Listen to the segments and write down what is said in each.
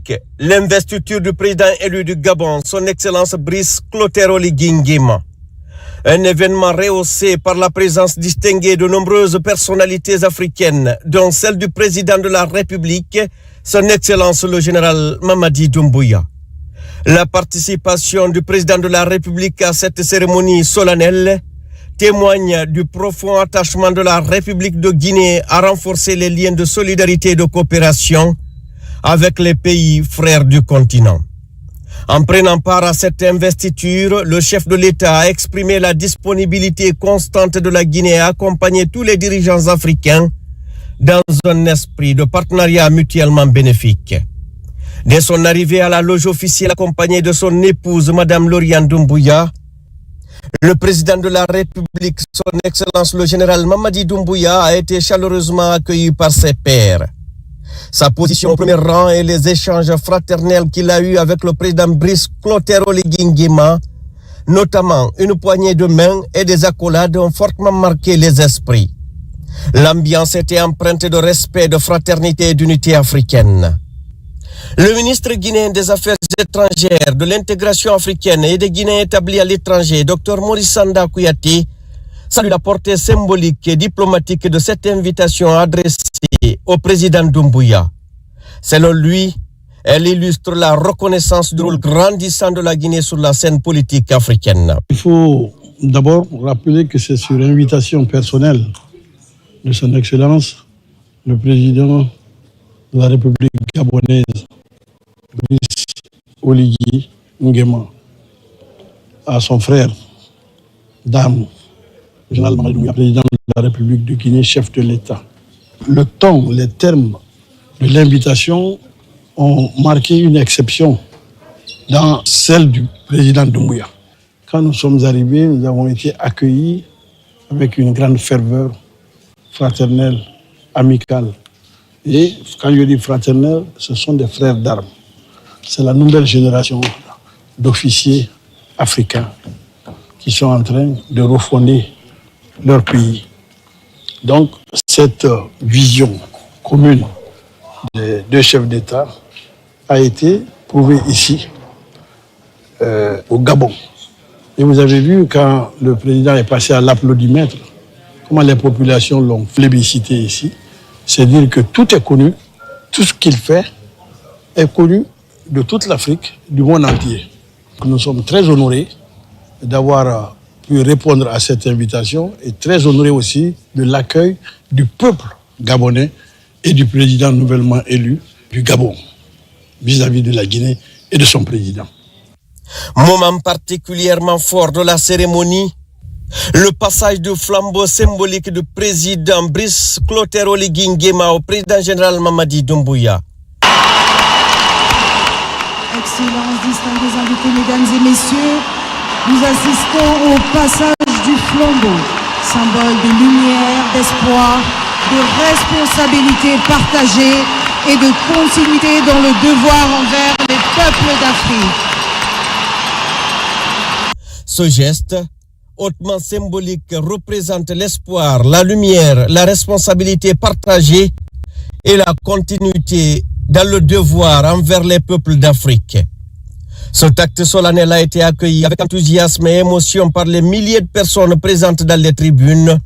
symbolique, l'investiture du président élu du Gabon, son Excellence Brice Clotaire Oligui Nguema. Un événement rehaussé par la présence distinguée de nombreuses personnalités africaines, dont celle du président de la République, son Excellence le général Mamadi Doumbouya. La participation du président de la République à cette cérémonie solennelle témoigne du profond attachement de la République de Guinée à renforcer les liens de solidarité et de coopération avec les pays frères du continent. En prenant part à cette investiture, le chef de l'État a exprimé la disponibilité constante de la Guinée à accompagner tous les dirigeants africains dans un esprit de partenariat mutuellement bénéfique. Dès son arrivée à la loge officielle accompagné de son épouse, Madame Lauriane Doumbouya, le président de la République, son Excellence le général Mamadi Doumbouya, a été chaleureusement accueilli par ses pairs. Sa position au premier rang et les échanges fraternels qu'il a eus avec le président Brice Clotaire Oligui Nguema, notamment une poignée de main et des accolades, ont fortement marqué les esprits. L'ambiance était empreinte de respect, de fraternité et d'unité africaine. Le ministre guinéen des Affaires étrangères, de l'intégration africaine et des Guinéens établis à l'étranger, Dr Maurice Sanda Kouyaté, salue la portée symbolique et diplomatique de cette invitation adressée au président Doumbouya. Selon lui, elle illustre la reconnaissance du rôle grandissant de la Guinée sur la scène politique africaine. Il faut d'abord rappeler que c'est sur invitation personnelle de son Excellence, le président de la République gabonaise, Brice Oligui Nguema, à son frère, Dame, général Mamadi Doumbouya, président de la République de Guinée, chef de l'État. Le ton, les termes de l'invitation ont marqué une exception dans celle du président Doumbouya. Quand nous sommes arrivés, nous avons été accueillis avec une grande ferveur fraternelle, amicale. Et quand je dis fraternelle, ce sont des frères d'armes. C'est la nouvelle génération d'officiers africains qui sont en train de refonder leur pays. Donc, cette vision commune des deux chefs d'État a été prouvée ici, au Gabon. Et vous avez vu, quand le président est passé à l'applaudimètre, comment les populations l'ont plébiscité ici. C'est dire que tout est connu, tout ce qu'il fait est connu de toute l'Afrique, du monde entier. Nous sommes très honorés d'avoir pu répondre à cette invitation et très honorés aussi de l'accueil du peuple gabonais et du président nouvellement élu du Gabon vis-à-vis de la Guinée et de son président. Moment particulièrement fort de la cérémonie, le passage du flambeau symbolique du président Brice Clotaire Oligui Nguema au président général Mamadi Doumbouya. Excellences, distingués invités, mesdames et messieurs, nous assistons au passage du flambeau, symbole de lumière, d'espoir, de responsabilité partagée et de continuité dans le devoir envers les peuples d'Afrique. Ce geste, hautement symbolique, représente l'espoir, la lumière, la responsabilité partagée et la continuité dans le devoir envers les peuples d'Afrique. Cet acte solennel a été accueilli avec enthousiasme et émotion par les milliers de personnes présentes dans les tribunes,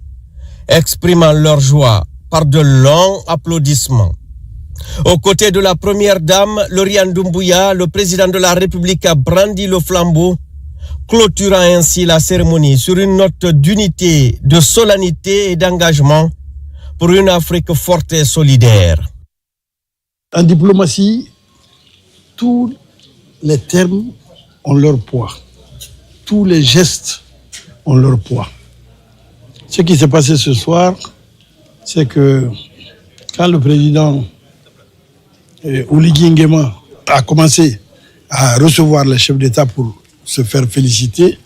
exprimant leur joie par de longs applaudissements. Aux côtés de la première dame, Lauriane Doumbouya, le président de la République a brandi le flambeau, clôturant ainsi la cérémonie sur une note d'unité, de solennité et d'engagement pour une Afrique forte et solidaire. En diplomatie, tous les termes ont leur poids. Tous les gestes ont leur poids. Ce qui s'est passé ce soir, c'est que quand le président Oligui Nguema a commencé à recevoir les chefs d'État pour se faire féliciter,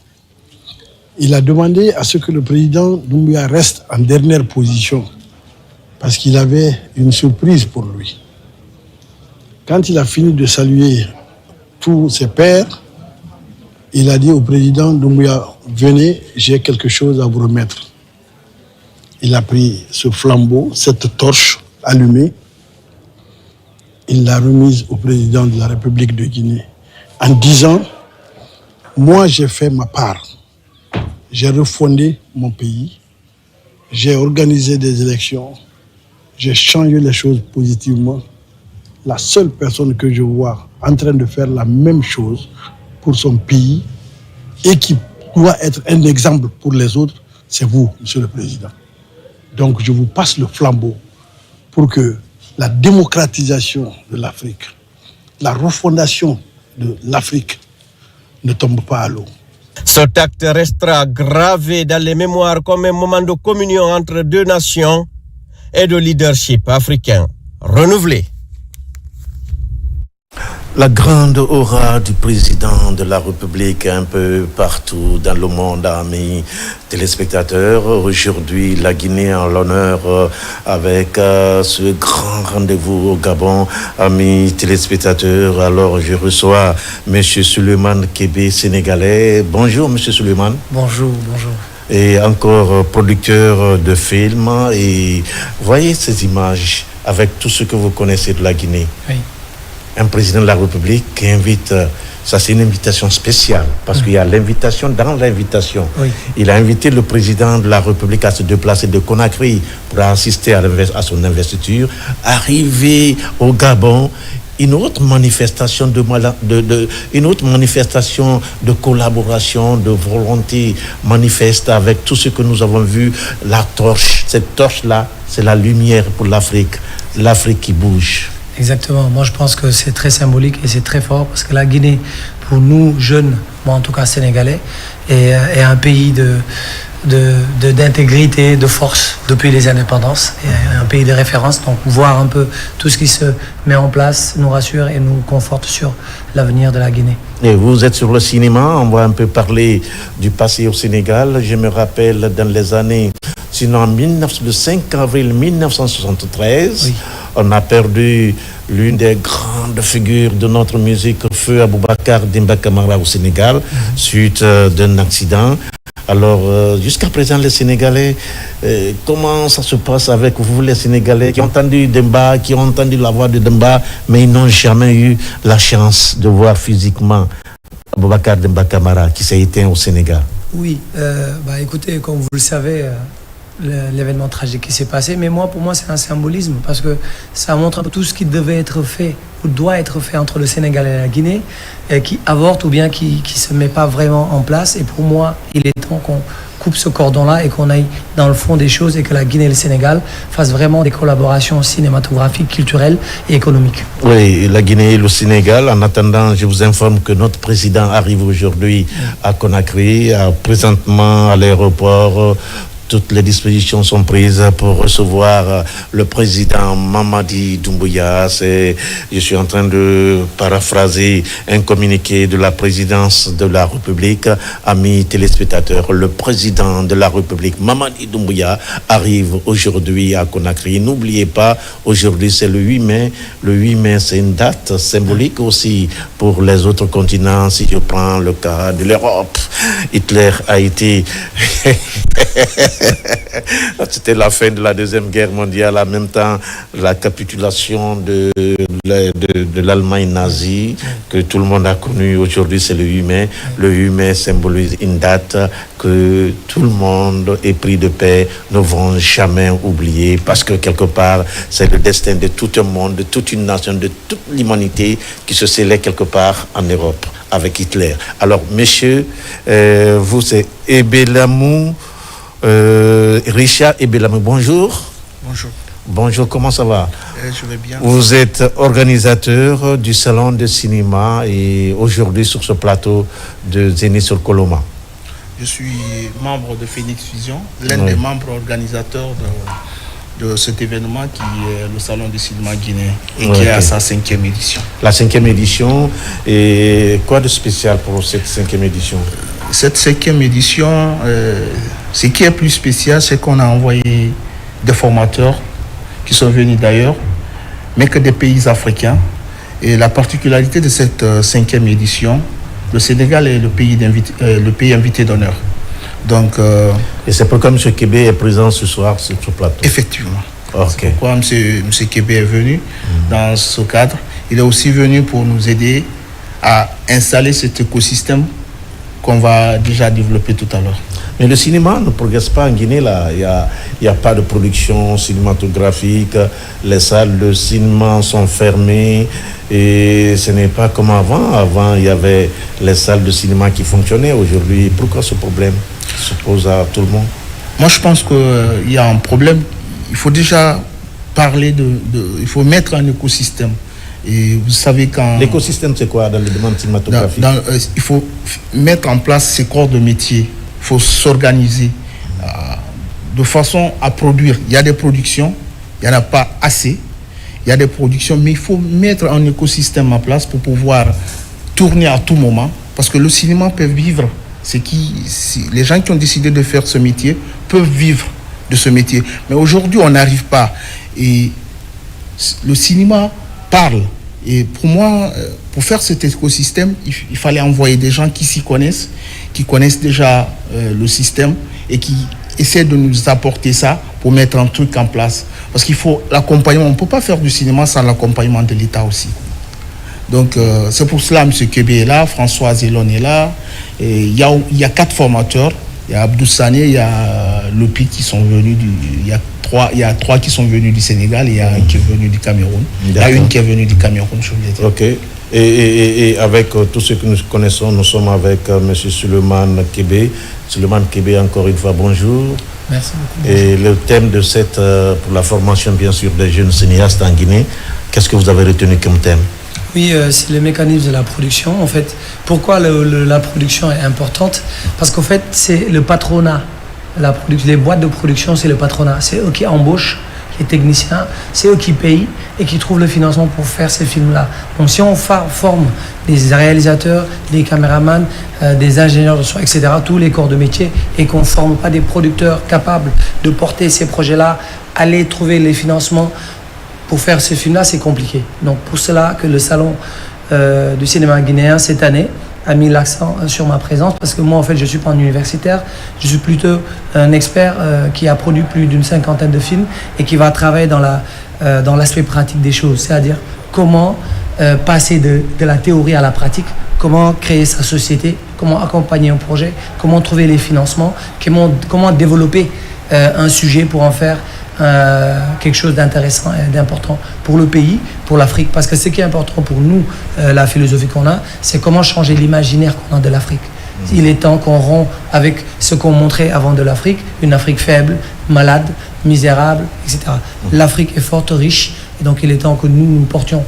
il a demandé à ce que le président Doumbouya reste en dernière position parce qu'il avait une surprise pour lui. Quand il a fini de saluer tous ses pairs, il a dit au président Doumbouya, venez, j'ai quelque chose à vous remettre. Il a pris ce flambeau, cette torche allumée, il l'a remise au président de la République de Guinée en disant « Moi, j'ai fait ma part. J'ai refondé mon pays. J'ai organisé des élections. J'ai changé les choses positivement. La seule personne que je vois en train de faire la même chose pour son pays et qui doit être un exemple pour les autres, c'est vous, Monsieur le Président. Donc, je vous passe le flambeau pour que la démocratisation de l'Afrique, la refondation de l'Afrique ne tombe pas à l'eau. Cet acte restera gravé dans les mémoires comme un moment de communion entre deux nations et de leadership africain renouvelé. La grande aura du président de la République un peu partout dans le monde, amis téléspectateurs. Aujourd'hui, la Guinée en l'honneur avec ce grand rendez-vous au Gabon, amis téléspectateurs. Alors, je reçois M. Souleymane Kébé, sénégalais. Bonjour, M. Souleymane. Bonjour, bonjour. Et encore producteur de films. Et voyez ces images avec tout ce que vous connaissez de la Guinée. Oui. Un président de la République qui invite, ça c'est une invitation spéciale, parce qu'il y a l'invitation dans l'invitation. Oui. Il a invité le président de la République à se déplacer de Conakry pour assister à son investiture. Arrivé au Gabon, une autre manifestation de collaboration, de volonté manifeste avec tout ce que nous avons vu, la torche. Cette torche-là, c'est la lumière pour l'Afrique qui bouge. Exactement. Moi, je pense que c'est très symbolique et c'est très fort parce que la Guinée, pour nous, jeunes, moi en tout cas sénégalais, est un pays d'intégrité, de force depuis les indépendances, et un pays de référence. Donc, voir un peu tout ce qui se met en place nous rassure et nous conforte sur l'avenir de la Guinée. Et vous êtes sur le cinéma, on va un peu parler du passé au Sénégal. Je me rappelle dans les années, sinon le 5 avril 1973, oui. On a perdu l'une des grandes figures de notre musique, Feu Aboubacar Demba Camara au Sénégal, suite d'un accident. Alors, jusqu'à présent, les Sénégalais, comment ça se passe avec vous, les Sénégalais, qui ont entendu Demba, qui ont entendu la voix de Demba, mais ils n'ont jamais eu la chance de voir physiquement Aboubacar Demba Camara, qui s'est éteint au Sénégal? Oui, écoutez, comme vous le savez, l'événement tragique qui s'est passé, mais pour moi c'est un symbolisme parce que ça montre tout ce qui devait être fait ou doit être fait entre le Sénégal et la Guinée, qui avorte ou bien qui se met pas vraiment en place. Et pour moi, il est temps qu'on coupe ce cordon-là et qu'on aille dans le fond des choses et que la Guinée et le Sénégal fassent vraiment des collaborations cinématographiques, culturelles et économiques. Oui, la Guinée et le Sénégal. En attendant, je vous informe que notre président arrive aujourd'hui à Conakry, présentement à l'aéroport. Toutes les dispositions sont prises pour recevoir le président Mamadi Doumbouya. Je suis en train de paraphraser un communiqué de la présidence de la République. Amis téléspectateurs, le président de la République, Mamadi Doumbouya, arrive aujourd'hui à Conakry. N'oubliez pas, aujourd'hui c'est le 8 mai. Le 8 mai, c'est une date symbolique aussi pour les autres continents. Si je prends le cas de l'Europe, Hitler a été... C'était la fin de la Deuxième Guerre mondiale, en même temps la capitulation de l'Allemagne nazie que tout le monde a connue. Aujourd'hui, c'est le 8 mai. Le 8 mai symbolise une date que tout le monde, épris de paix, ne vont jamais oublier parce que quelque part, c'est le destin de tout un monde, de toute une nation, de toute l'humanité qui se scellait quelque part en Europe avec Hitler. Alors, messieurs, vous, c'est Ebelamou. Richard Ebelamou, bonjour. Bonjour. Bonjour, comment ça va? Je vais bien. Vous êtes organisateur du salon de cinéma et aujourd'hui sur ce plateau de Zénith sur Coloma. Je suis membre de Phoenix Fusion, l'un des membres organisateurs de cet événement qui est le salon du cinéma guinéen et qui est à sa 5e édition. La 5e édition, et quoi de spécial pour cette 5e édition? Cette 5e édition, ce qui est plus spécial, c'est qu'on a envoyé des formateurs qui sont venus d'ailleurs, mais que des pays africains. Et la particularité de cette 5e édition, le Sénégal est le pays invité d'honneur. Donc, et c'est pourquoi M. Kébé est présent ce soir sur ce plateau. Effectivement. C'est pourquoi M. Kébé est venu dans ce cadre. Il est aussi venu pour nous aider à installer cet écosystème qu'on va déjà développer tout à l'heure. Mais le cinéma ne progresse pas en Guinée, là. Il n'y a pas de production cinématographique. Les salles de cinéma sont fermées. Et ce n'est pas comme avant. Avant, il y avait les salles de cinéma qui fonctionnaient. Aujourd'hui, pourquoi ce problème se pose à tout le monde? Moi, je pense qu'il y a un problème. Il faut déjà parler il faut mettre un écosystème. Et vous savez quand... L'écosystème, c'est quoi dans les demandes cinématographiques? Il faut mettre en place ces corps de métier. Il faut s'organiser de façon à produire. Il y a des productions, il n'y en a pas assez. Il y a des productions, mais il faut mettre un écosystème en place pour pouvoir tourner à tout moment. Parce que le cinéma peut vivre. Les gens qui ont décidé de faire ce métier peuvent vivre de ce métier. Mais aujourd'hui, on n'arrive pas. Et le cinéma parle. Et pour moi, pour faire cet écosystème, il fallait envoyer des gens qui s'y connaissent, qui connaissent déjà le système et qui essaient de nous apporter ça pour mettre un truc en place. Parce qu'il faut l'accompagnement. On ne peut pas faire du cinéma sans l'accompagnement de l'État aussi. Donc, c'est pour cela M. Kébé est là, François Zélon est là. Et il y a 4 formateurs. Il y a Abdou Sané, il y a Lopi qui sont venus il y a 3 qui sont venus du Sénégal et il y a un qui est venu du Cameroun. Il y a une qui est venue du Cameroun, je voulais dire. Ok. Et avec tous ceux que nous connaissons, nous sommes avec M. Souleymane Kébé. Souleymane Kébé, encore une fois, bonjour. Merci beaucoup. Et le thème de pour la formation, bien sûr, des jeunes cinéastes en Guinée, qu'est-ce que vous avez retenu comme thème? Oui, c'est le mécanisme de la production. En fait, pourquoi la production est importante? Parce qu'en fait, c'est le patronat. Les boîtes de production, c'est le patronat. C'est eux qui embauchent les techniciens, c'est eux qui payent et qui trouvent le financement pour faire ces films-là. Donc si on forme des réalisateurs, des caméramans, des ingénieurs de son, etc., tous les corps de métier, et qu'on ne forme pas des producteurs capables de porter ces projets-là, aller trouver les financements pour faire ce film-là, c'est compliqué. Donc pour cela que le salon du cinéma guinéen cette année a mis l'accent sur ma présence, parce que moi en fait je ne suis pas un universitaire, je suis plutôt un expert qui a produit plus d'une 50aine de films et qui va travailler dans l'aspect pratique des choses, c'est-à-dire comment passer de la théorie à la pratique, comment créer sa société, comment accompagner un projet, comment trouver les financements, comment développer un sujet pour en faire quelque chose d'intéressant et d'important pour le pays, pour l'Afrique. Parce que ce qui est important pour nous, la philosophie qu'on a, c'est comment changer l'imaginaire qu'on a de l'Afrique. Il est temps qu'on rompt avec ce qu'on montrait avant de l'Afrique, une Afrique faible, malade, misérable, etc. L'Afrique est forte, riche, et donc il est temps que nous portions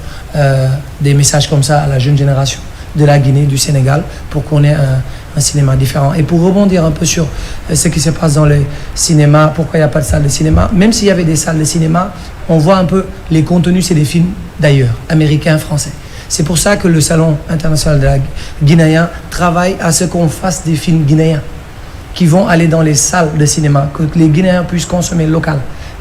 des messages comme ça à la jeune génération de la Guinée, du Sénégal, pour qu'on ait un cinéma différent. Et pour rebondir un peu sur ce qui se passe dans les cinémas, pourquoi il n'y a pas de salle de cinéma, même s'il y avait des salles de cinéma, on voit un peu les contenus, c'est des films d'ailleurs, américains, français. C'est pour ça que le Salon international de la guinéen travaille à ce qu'on fasse des films guinéens qui vont aller dans les salles de cinéma, que les Guinéens puissent consommer local,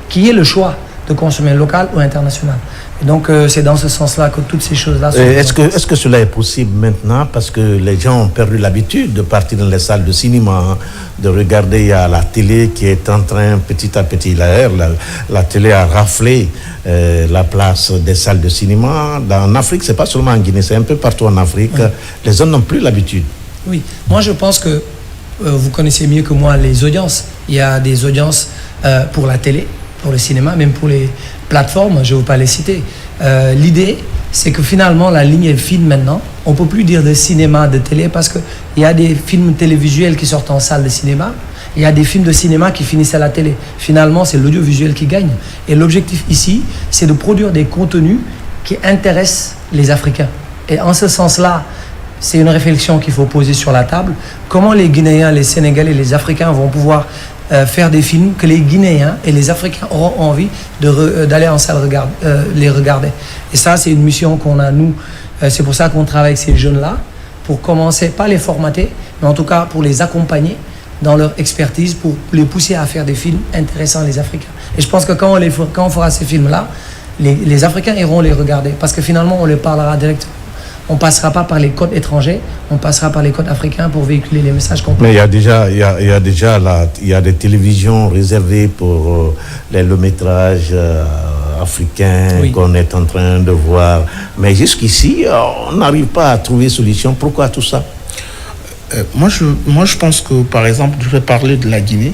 qu'il y ait le choix de consommer local ou international. Et donc c'est dans ce sens-là que toutes ces choses-là sont... Est-ce que cela est possible maintenant, parce que les gens ont perdu l'habitude de partir dans les salles de cinéma, hein, de regarder à la télé qui est en train petit à petit, la télé a raflé la place des salles de cinéma. En Afrique, c'est pas seulement en Guinée, c'est un peu partout en Afrique. Oui. Les gens n'ont plus l'habitude. Oui, moi je pense que vous connaissez mieux que moi les audiences. Il y a des audiences pour la télé, pour le cinéma, même pour les plateformes, je ne veux pas les citer. L'idée, c'est que finalement, la ligne est fine maintenant. On ne peut plus dire de cinéma, de télé, parce qu'il y a des films télévisuels qui sortent en salle de cinéma. Il y a des films de cinéma qui finissent à la télé. Finalement, c'est l'audiovisuel qui gagne. Et l'objectif ici, c'est de produire des contenus qui intéressent les Africains. Et en ce sens-là, c'est une réflexion qu'il faut poser sur la table. Comment les Guinéens, les Sénégalais, les Africains vont pouvoir faire des films que les Guinéens et les Africains auront envie d'aller en salle les regarder. Et ça, c'est une mission qu'on a, nous. C'est pour ça qu'on travaille avec ces jeunes-là, pour commencer, pas les formater, mais en tout cas pour les accompagner dans leur expertise, pour les pousser à faire des films intéressants, les Africains. Et je pense que quand on fera ces films-là, les Africains iront les regarder, parce que finalement, on les parlera directement On ne passera pas par les codes étrangers, on passera par les codes africains pour véhiculer les messages qu'on peut. Mais il y a des télévisions réservées pour les longs métrages africains qu'on est en train de voir. Mais jusqu'ici, on n'arrive pas à trouver solution. Pourquoi tout ça? Moi, je pense que, par exemple, je vais parler de la Guinée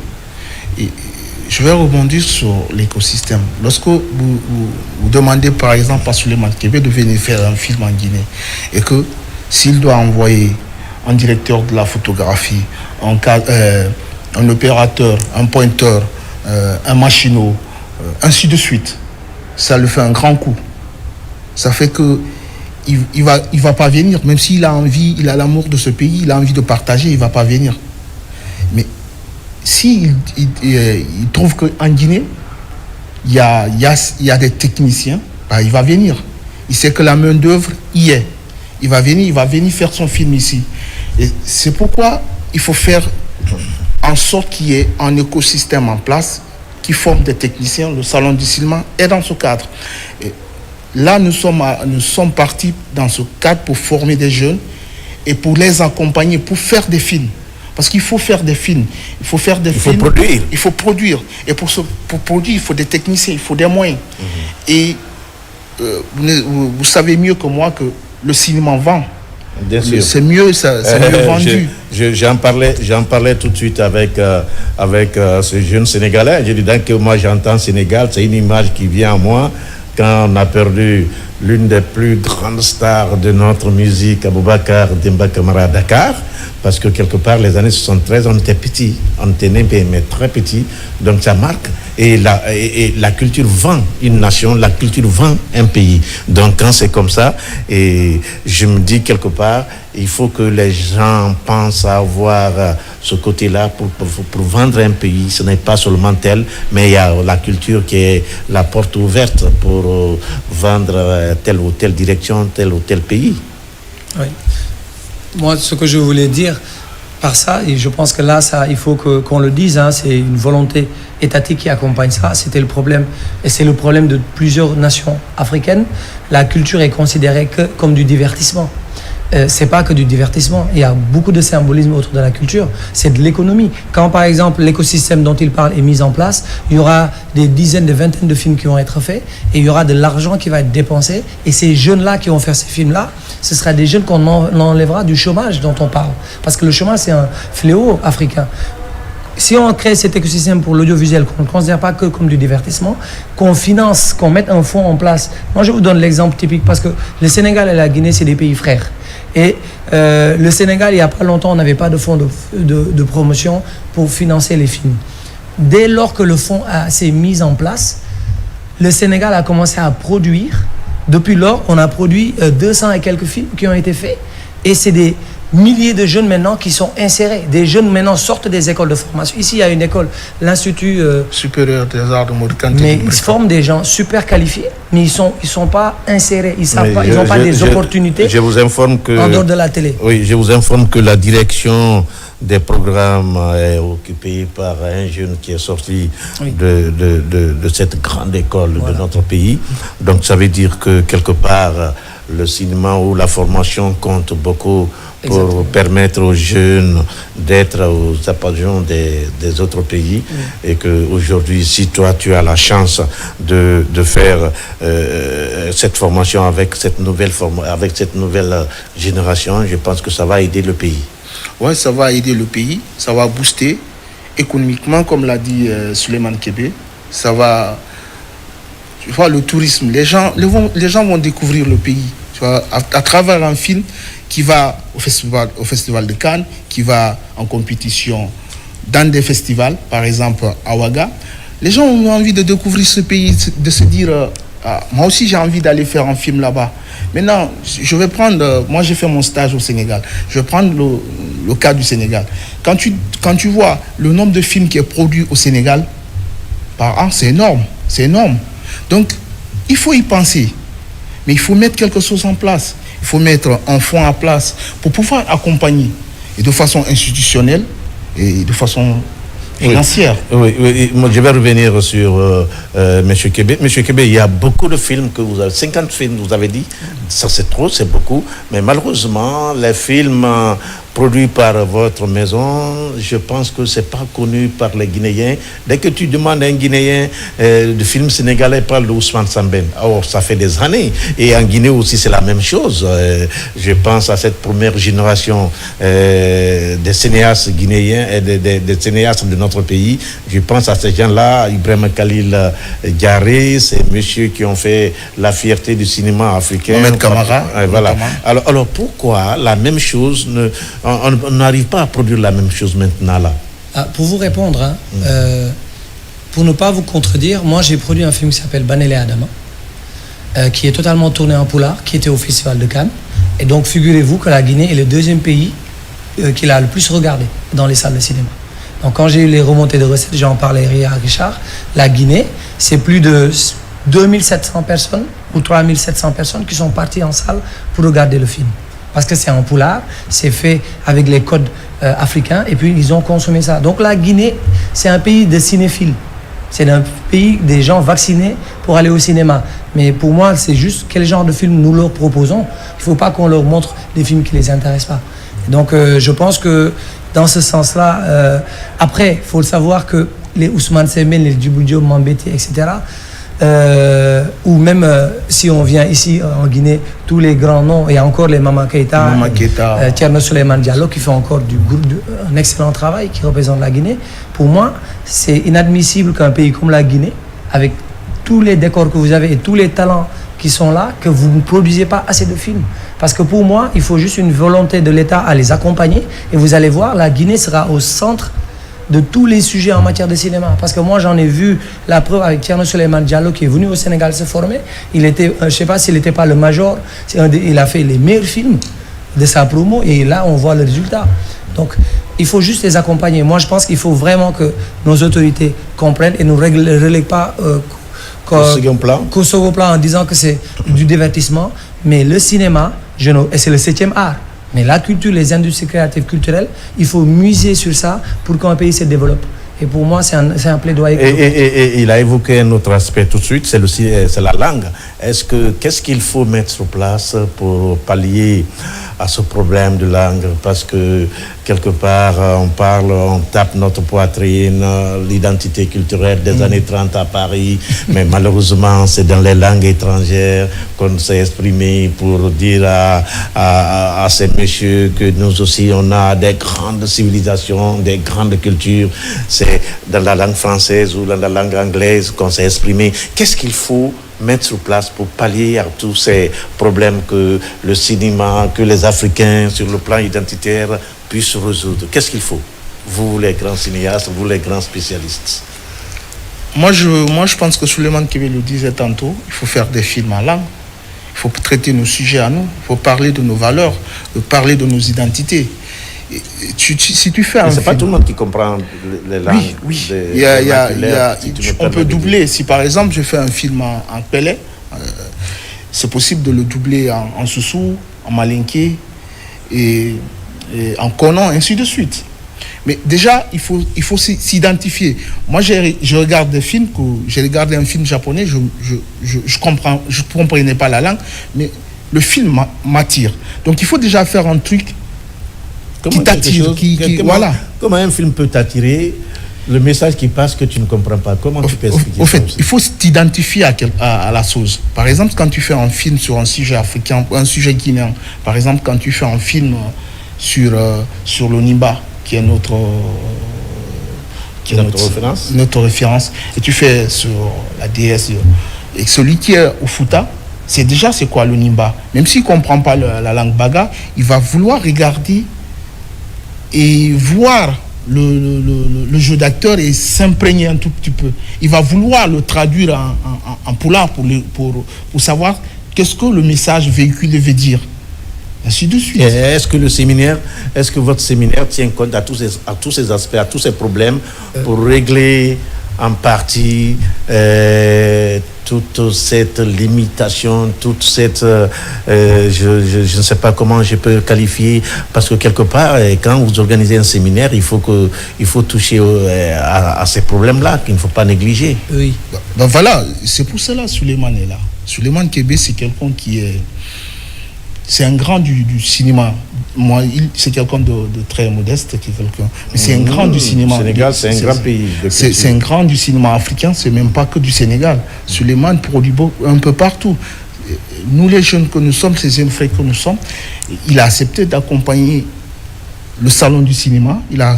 et je vais rebondir sur l'écosystème. Lorsque vous demandez, par exemple, à Souleymane Kébé de venir faire un film en Guinée et que s'il doit envoyer un directeur de la photographie, un opérateur, un pointeur, un machinot, ainsi de suite, ça lui fait un grand coup. Ça fait que il va pas venir, même s'il a envie, il a l'amour de ce pays, il a envie de partager, il va pas venir. Mais si il trouve qu'en Guinée, il y a des techniciens, il va venir. Il sait que la main d'œuvre y est. Il va venir faire son film ici. Et c'est pourquoi il faut faire en sorte qu'il y ait un écosystème en place qui forme des techniciens. Le Salon du cinéma est dans ce cadre. Et là, nous sommes partis dans ce cadre pour former des jeunes et pour les accompagner, pour faire des films. Parce qu'il faut faire des films. Il faut produire. Il faut produire. Et pour produire, il faut des techniciens, il faut des moyens. Et vous savez mieux que moi que le cinéma vend. C'est mieux vendu. J'en parlais tout de suite avec ce jeune Sénégalais. J'ai dit, dès que moi j'entends Sénégal, c'est une image qui vient à moi quand on a perdu l'une des plus grandes stars de notre musique, Aboubacar Demba Camara à Dakar, parce que quelque part, les années 73, on était petits, on était nés, mais très petits, donc ça marque. Et la culture vend une nation, la culture vend un pays. Donc quand c'est comme ça, et je me dis quelque part, il faut que les gens pensent à avoir ce côté-là pour vendre un pays. Ce n'est pas seulement tel, mais il y a la culture qui est la porte ouverte pour vendre telle ou telle direction, tel ou tel pays. Oui. Moi, ce que je voulais dire par ça, et je pense que là, il faut qu'on le dise, c'est une volonté étatique qui accompagne ça. C'était le problème, et c'est le problème de plusieurs nations africaines. La culture est considérée comme du divertissement. C'est pas que du divertissement. Il y a beaucoup de symbolisme autour de la culture. C'est de l'économie. Quand, par exemple, l'écosystème dont il parle est mis en place, il y aura des dizaines, des vingtaines de films qui vont être faits et il y aura de l'argent qui va être dépensé. Et ces jeunes-là qui vont faire ces films-là, ce sera des jeunes qu'on enlèvera du chômage dont on parle. Parce que le chômage, c'est un fléau africain. Si on crée cet écosystème pour l'audiovisuel, qu'on ne considère pas que comme du divertissement, qu'on finance, qu'on mette un fonds en place. Moi, je vous donne l'exemple typique parce que le Sénégal et la Guinée, c'est des pays frères. Et le Sénégal, il n'y a pas longtemps, on n'avait pas de fonds de promotion pour financer les films. Dès lors que le fonds s'est mis en place, le Sénégal a commencé à produire. Depuis lors, on a produit 200 et quelques films qui ont été faits. Et c'est des milliers de jeunes maintenant qui sont insérés. Des jeunes maintenant sortent des écoles de formation. Ici, il y a une école, l'Institut supérieur des arts de Mauritanie. Mais ils se forment des gens super qualifiés, mais ils sont pas insérés. Ils n'ont pas des opportunités. Je vous informe que en dehors de la télé. Oui, je vous informe que la direction des programmes est occupée par un jeune qui est sorti de cette grande école de notre pays. Donc ça veut dire que quelque part le cinéma ou la formation compte beaucoup pour Exactement. Permettre aux jeunes d'être aux appasions des autres pays. Et qu'aujourd'hui, si toi tu as la chance de faire cette formation avec cette nouvelle génération, je pense que ça va aider le pays. Oui, ça va aider le pays, ça va booster économiquement, comme l'a dit Souleymane Kébé. Ça va, tu vois, le tourisme, les gens vont découvrir le pays, tu vois, à travers un film qui va au festival de Cannes, qui va en compétition dans des festivals, par exemple à Ouaga. Les gens ont envie de découvrir ce pays, de se dire moi aussi j'ai envie d'aller faire un film là-bas. Maintenant, je vais prendre, moi j'ai fait mon stage au Sénégal, je vais prendre le cas du Sénégal. Quand tu vois le nombre de films qui est produit au Sénégal par an, c'est énorme. Donc, il faut y penser, mais il faut mettre quelque chose en place. Il faut mettre un fonds en place pour pouvoir accompagner, et de façon institutionnelle et de façon financière. Oui, je vais revenir sur M. Kébé. M. Kébé, il y a beaucoup de films que vous avez, 50 films, vous avez dit, ça c'est trop, c'est beaucoup, mais malheureusement, les films produits par votre maison, je pense que c'est pas connu par les Guinéens. Dès que tu demandes à un Guinéen de film sénégalais, il parle de Ousmane Sembène. Or, ça fait des années. Et en Guinée aussi, c'est la même chose. Je pense à cette première génération des cinéastes guinéens et des cinéastes de notre pays. Je pense à ces gens-là, Ibrahim Khalil Diaré, ces messieurs qui ont fait la fierté du cinéma africain. Mohamed Kamara. Voilà. Alors, pourquoi la même chose on n'arrive pas à produire la même chose maintenant là? Pour vous répondre, pour ne pas vous contredire, moi j'ai produit un film qui s'appelle Banele Adama, qui est totalement tourné en poulard, qui était au Festival de Cannes. Et donc figurez-vous que la Guinée est le deuxième pays qu'il a le plus regardé dans les salles de cinéma. Donc quand j'ai eu les remontées de recettes, j'en parlais à Richard, la Guinée, c'est plus de 2700 personnes ou 3700 personnes qui sont parties en salle pour regarder le film. Parce que c'est en poulard, c'est fait avec les codes africains, et puis ils ont consommé ça. Donc la Guinée, c'est un pays de cinéphiles. C'est un pays des gens vaccinés pour aller au cinéma. Mais pour moi, c'est juste quel genre de film nous leur proposons. Il ne faut pas qu'on leur montre des films qui ne les intéressent pas. Donc je pense que dans ce sens-là, après, il faut le savoir que les Ousmane Sembène, les Djibril Diop, Mambéty, etc., ou même si on vient ici en Guinée, tous les grands noms, il y a encore les Mama Keita, Thierno Souleymane Diallo qui font encore un excellent travail, qui représente la Guinée. Pour moi, c'est inadmissible qu'un pays comme la Guinée, avec tous les décors que vous avez et tous les talents qui sont là, que vous ne produisez pas assez de films. Parce que pour moi, il faut juste une volonté de l'État à les accompagner, et vous allez voir, la Guinée sera au centre de tous les sujets en matière de cinéma. Parce que moi, j'en ai vu la preuve avec Thierno Souleymane Diallo qui est venu au Sénégal se former. Il était, je ne sais pas s'il n'était pas le major, il a fait les meilleurs films de sa promo, et là, on voit le résultat. Donc, il faut juste les accompagner. Moi, je pense qu'il faut vraiment que nos autorités comprennent et ne relèguent pas qu'au second plan en disant que c'est du divertissement. Mais le cinéma, et c'est le 7e art. Mais la culture, les industries créatives culturelles, il faut miser sur ça pour qu'un pays se développe. Et pour moi, c'est un plaidoyer. Et il a évoqué un autre aspect tout de suite, c'est la langue. Qu'est-ce qu'il faut mettre sur place pour pallier à ce problème de langue? Parce que quelque part, on tape notre poitrine, l'identité culturelle des années 30 à Paris, mais malheureusement, c'est dans les langues étrangères qu'on s'est exprimé pour dire à ces messieurs que nous aussi, on a des grandes civilisations, des grandes cultures. C'est dans la langue française ou dans la langue anglaise qu'on s'est exprimé. Qu'est-ce qu'il faut mettre sur place pour pallier à tous ces problèmes que le cinéma, que les Africains, sur le plan identitaire, puissent résoudre? Qu'est-ce qu'il faut? Vous, les grands cinéastes, vous, les grands spécialistes. Moi, je pense que Souleymane Kébé le disait tantôt, il faut faire des films en langue. Il faut traiter nos sujets à nous. Il faut parler de nos valeurs, parler de nos identités. Si tu fais un film... C'est pas tout le monde qui comprend les langues. Oui. On peut doubler. Si par exemple je fais un film en Pelé, c'est possible de le doubler en Soussou, en Malinké et en Konon, ainsi de suite. Mais déjà, il faut s'identifier. Moi, je regarde des films, j'ai regardé un film japonais, je comprenais pas la langue, mais le film m'attire. Donc il faut déjà faire un truc qui t'attire, voilà. Comment un film peut t'attirer, le message qui passe que tu ne comprends pas? Comment tu peux expliquer ça? Au fait, il faut t'identifier à la chose. Par exemple, quand tu fais un film sur un sujet africain, un sujet guinéen, par exemple, quand tu fais un film sur le Nimba, qui est notre référence, et tu fais sur la déesse, et celui qui est au Fouta, c'est quoi le Nimba? Même s'il ne comprend pas la langue baga, il va vouloir regarder et voir le jeu d'acteur et s'imprégner un tout petit peu. Il va vouloir le traduire en poulard pour savoir qu'est-ce que le message véhiculé veut dire. Ainsi de suite. Est-ce que votre séminaire tient compte à tous ces aspects, à tous ces problèmes pour régler en partie toute cette limitation, toute cette... je ne sais pas comment je peux qualifier, parce que quelque part, quand vous organisez un séminaire, il faut toucher à ces problèmes-là, qu'il ne faut pas négliger. Oui. Ben voilà, c'est pour cela Souleymane est là. Souleymane Kébé, c'est quelqu'un qui est... C'est un grand du cinéma. Moi, c'est quelqu'un de très modeste, mais c'est un grand du cinéma. Le Sénégal, c'est un grand pays. C'est un grand du cinéma africain, c'est même pas que du Sénégal. Souleymane produit un peu partout. Nous, les jeunes que nous sommes, ces jeunes frères que nous sommes, il a accepté d'accompagner le salon du cinéma. Il a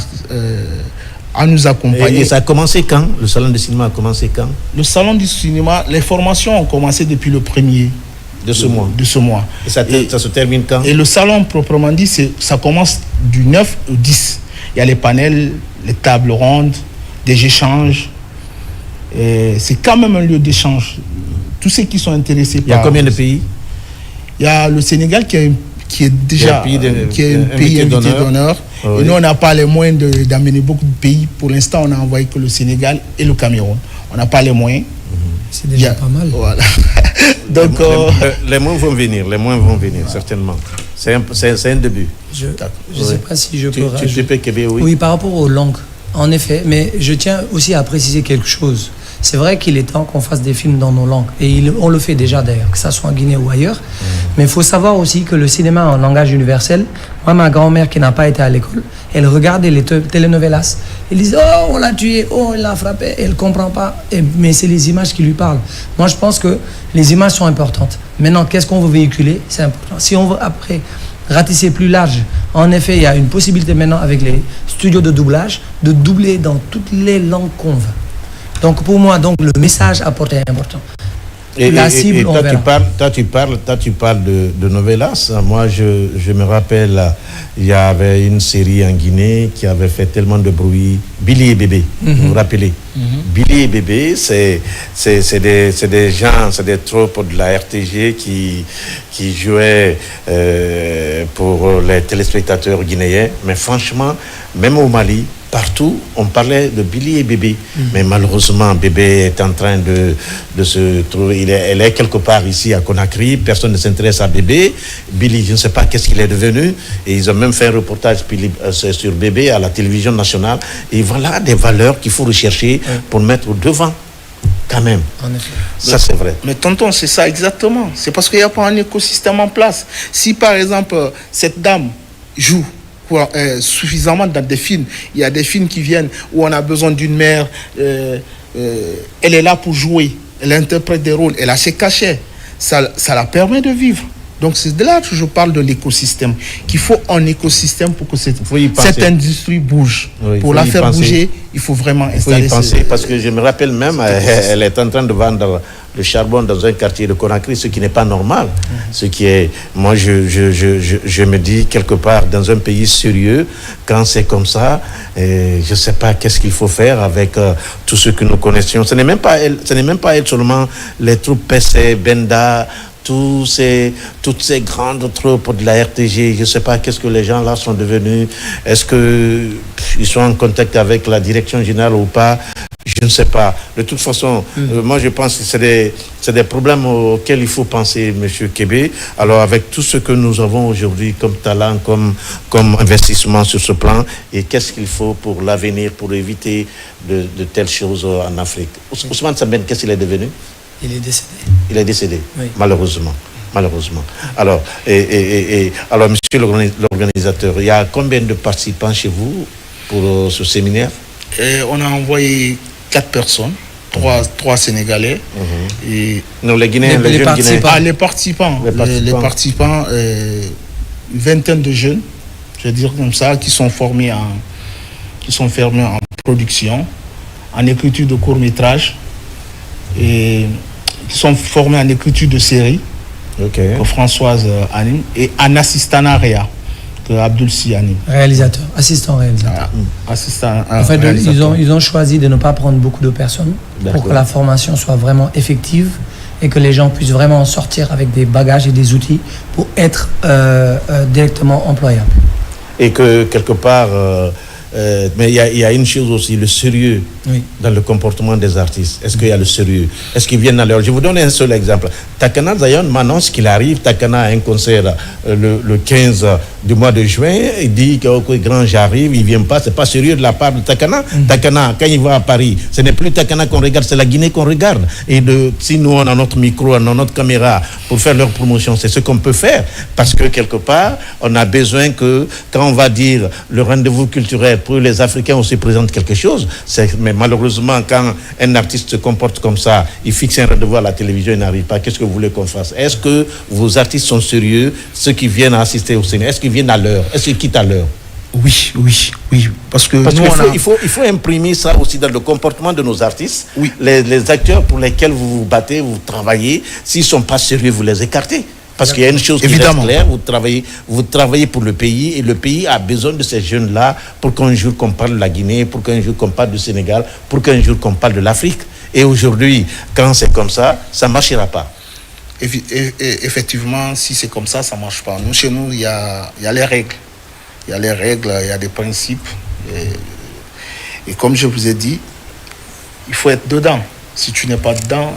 à nous accompagner. Et ça a commencé quand? Le salon du cinéma a commencé quand? Le salon du cinéma, les formations ont commencé depuis le 1er de ce mois. Et ça se termine quand? Et le salon, proprement dit, ça commence du 9 au 10. Il y a les panels, les tables rondes, des échanges. C'est quand même un lieu d'échange. Tous ceux qui sont intéressés par... Il y a combien de pays? Il y a le Sénégal qui est déjà un pays invité d'honneur. Oui. Et nous, on n'a pas les moyens d'amener beaucoup de pays. Pour l'instant, on n'a envoyé que le Sénégal et le Cameroun. On n'a pas les moyens. C'est déjà pas mal. Voilà. Donc, les moyens vont venir, certainement. C'est un début. Je ne sais pas si je peux rajouter. Oui, par rapport aux langues, en effet. Mais je tiens aussi à préciser quelque chose. C'est vrai qu'il est temps qu'on fasse des films dans nos langues. Et on le fait déjà d'ailleurs, que ça soit en Guinée ou ailleurs. Mais il faut savoir aussi que le cinéma en langage universel, moi, ma grand-mère qui n'a pas été à l'école, elle regardait les telenovelas. Elle disait, oh, on l'a tué, oh, il l'a frappé. Elle ne comprend pas. Mais c'est les images qui lui parlent. Moi, je pense que les images sont importantes. Maintenant, qu'est-ce qu'on veut véhiculer? C'est important. Si on veut après ratisser plus large, en effet, il y a une possibilité maintenant avec les studios de doublage de doubler dans toutes les langues qu'on veut. Donc pour moi, le message apporté est important. La cible, on verra. Tu parles de novelas. Moi, je me rappelle, il y avait une série en Guinée qui avait fait tellement de bruit. Billy et Bébé, vous vous rappelez? Billy et Bébé, c'est des gens, c'est des troupes de la RTG qui jouaient pour les téléspectateurs guinéens. Mais franchement, même au Mali, partout, on parlait de Billy et Bébé. Mais malheureusement, Bébé est en train de se trouver. Elle est quelque part ici à Conakry. Personne ne s'intéresse à Bébé. Billy, je ne sais pas qu'est-ce qu'il est devenu. Et ils ont même fait un reportage sur Bébé à la télévision nationale. Et voilà des valeurs qu'il faut rechercher pour mettre au devant. Quand même. En effet. Ça, c'est vrai. Mais tonton, c'est ça exactement. C'est parce qu'il n'y a pas un écosystème en place. Si, par exemple, cette dame joue suffisamment dans des films. Il y a des films qui viennent où on a besoin d'une mère. Elle est là pour jouer. Elle interprète des rôles. Elle a ses cachets. Ça la permet de vivre. Donc c'est de là que je parle de l'écosystème. Qu'il faut un écosystème pour que cette industrie bouge. Oui, pour la faire bouger, il faut vraiment installer. Parce que je me rappelle même, elle est en train de vendre le charbon dans un quartier de Conakry, ce qui n'est pas normal. Ce qui est, moi, je me dis quelque part dans un pays sérieux, quand c'est comme ça, je ne sais pas qu'est-ce qu'il faut faire avec tout ce que nous connaissions. Ce n'est même pas elle seulement, les troupes PC, Benda. Toutes ces grandes troupes de la RTG, je ne sais pas qu'est-ce que les gens là sont devenus. Est-ce qu'ils sont en contact avec la direction générale ou pas? Je ne sais pas. De toute façon, moi je pense que c'est des problèmes auxquels il faut penser, M. Kébé. Alors avec tout ce que nous avons aujourd'hui comme talent, comme investissement sur ce plan, et qu'est-ce qu'il faut pour l'avenir, pour éviter de telles choses en Afrique? Ousmane Sembène, qu'est-ce qu'il est devenu? Il est décédé. Il est décédé, oui. Malheureusement. Alors, alors, monsieur l'organisateur, il y a combien de participants chez vous pour ce séminaire? On a envoyé 4 personnes, 3 Sénégalais. Et non, les Guinéens, les jeunes Guinéens. Les participants, une vingtaine de jeunes, je veux dire comme ça, qui sont formés en production, en écriture de court-métrage, et qui sont formés en écriture de série, que Françoise anime, et en assistant réa, que Abdoul Si anime. Assistant réalisateur. En fait, ils ont choisi de ne pas prendre beaucoup de personnes pour que la formation soit vraiment effective et que les gens puissent vraiment en sortir avec des bagages et des outils pour être directement employables. Et que quelque part, mais il y a une chose aussi, le sérieux dans le comportement des artistes. Est-ce qu'il y a le sérieux? Est-ce qu'ils viennent à l'heure? Je vous donne un seul exemple. Takana Zion m'annonce qu'il arrive. Takana a un concert le 15 du mois de juin. Il dit que grand, j'arrive, il ne vient pas. C'est pas sérieux de la part de Takana. Takana, quand il va à Paris, ce n'est plus Takana qu'on regarde, c'est la Guinée qu'on regarde. Et si nous, on a notre micro, on a notre caméra pour faire leur promotion, c'est ce qu'on peut faire. Parce que quelque part, on a besoin que, quand on va dire le rendez-vous culturel pour les Africains, on se présente quelque chose. Mais malheureusement, quand un artiste se comporte comme ça, il fixe un rendez-vous à la télévision, il n'arrive pas. Qu'est-ce que vous voulez qu'on fasse? Est-ce que vos artistes sont sérieux, ceux qui viennent assister au cinéma? Est-ce qu'ils viennent à l'heure? Est-ce qu'ils quittent à l'heure? Oui. Parce qu'il faut imprimer ça aussi dans le comportement de nos artistes. Oui. Les acteurs pour lesquels vous vous battez, vous travaillez, s'ils ne sont pas sérieux, vous les écartez. Parce qu'il y a une chose qui est claire, vous travaillez pour le pays, et le pays a besoin de ces jeunes-là pour qu'un jour qu'on parle de la Guinée, pour qu'un jour qu'on parle du Sénégal, pour qu'un jour qu'on parle de l'Afrique. Et aujourd'hui, quand c'est comme ça ne marchera pas. Effectivement, si c'est comme ça ne marche pas. Nous, chez nous, il y a les règles. Il y a les règles, il y a des principes. Et comme je vous ai dit, il faut être dedans. Si tu n'es pas dedans,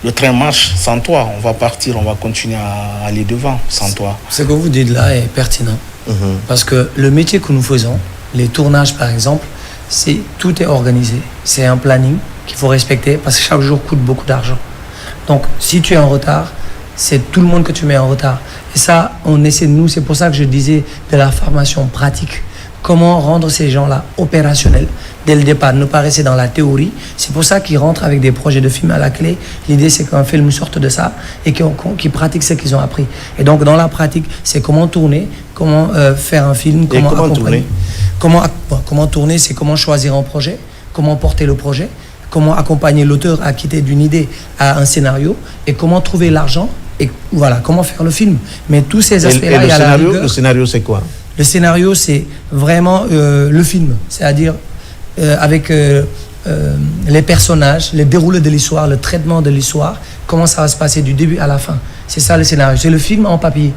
le train marche sans toi. On va partir, on va continuer à aller devant sans toi. Ce que vous dites là est pertinent. Parce que le métier que nous faisons, les tournages par exemple, tout est organisé. C'est un planning qu'il faut respecter parce que chaque jour coûte beaucoup d'argent. Donc si tu es en retard, c'est tout le monde que tu mets en retard. Et ça, on essaie de nous, c'est pour ça que je disais de la formation pratique. Comment rendre ces gens-là opérationnels dès le départ, ne pas rester dans la théorie. C'est pour ça qu'ils rentrent avec des projets de films à la clé. L'idée, c'est qu'un film sorte de ça et qu'ils pratiquent ce qu'ils ont appris. Et donc, dans la pratique, c'est comment tourner, comment faire un film, comment tourner. Comment tourner, c'est comment choisir un projet, comment porter le projet, comment accompagner l'auteur à quitter d'une idée à un scénario et comment trouver l'argent et voilà, comment faire le film. Mais tous ces aspects-là, il y a la rigueur. Le scénario, c'est quoi? Le scénario, c'est vraiment le film, c'est-à-dire avec les personnages, les déroulés de l'histoire, le traitement de l'histoire, comment ça va se passer du début à la fin. C'est ça le scénario. C'est le film en papier.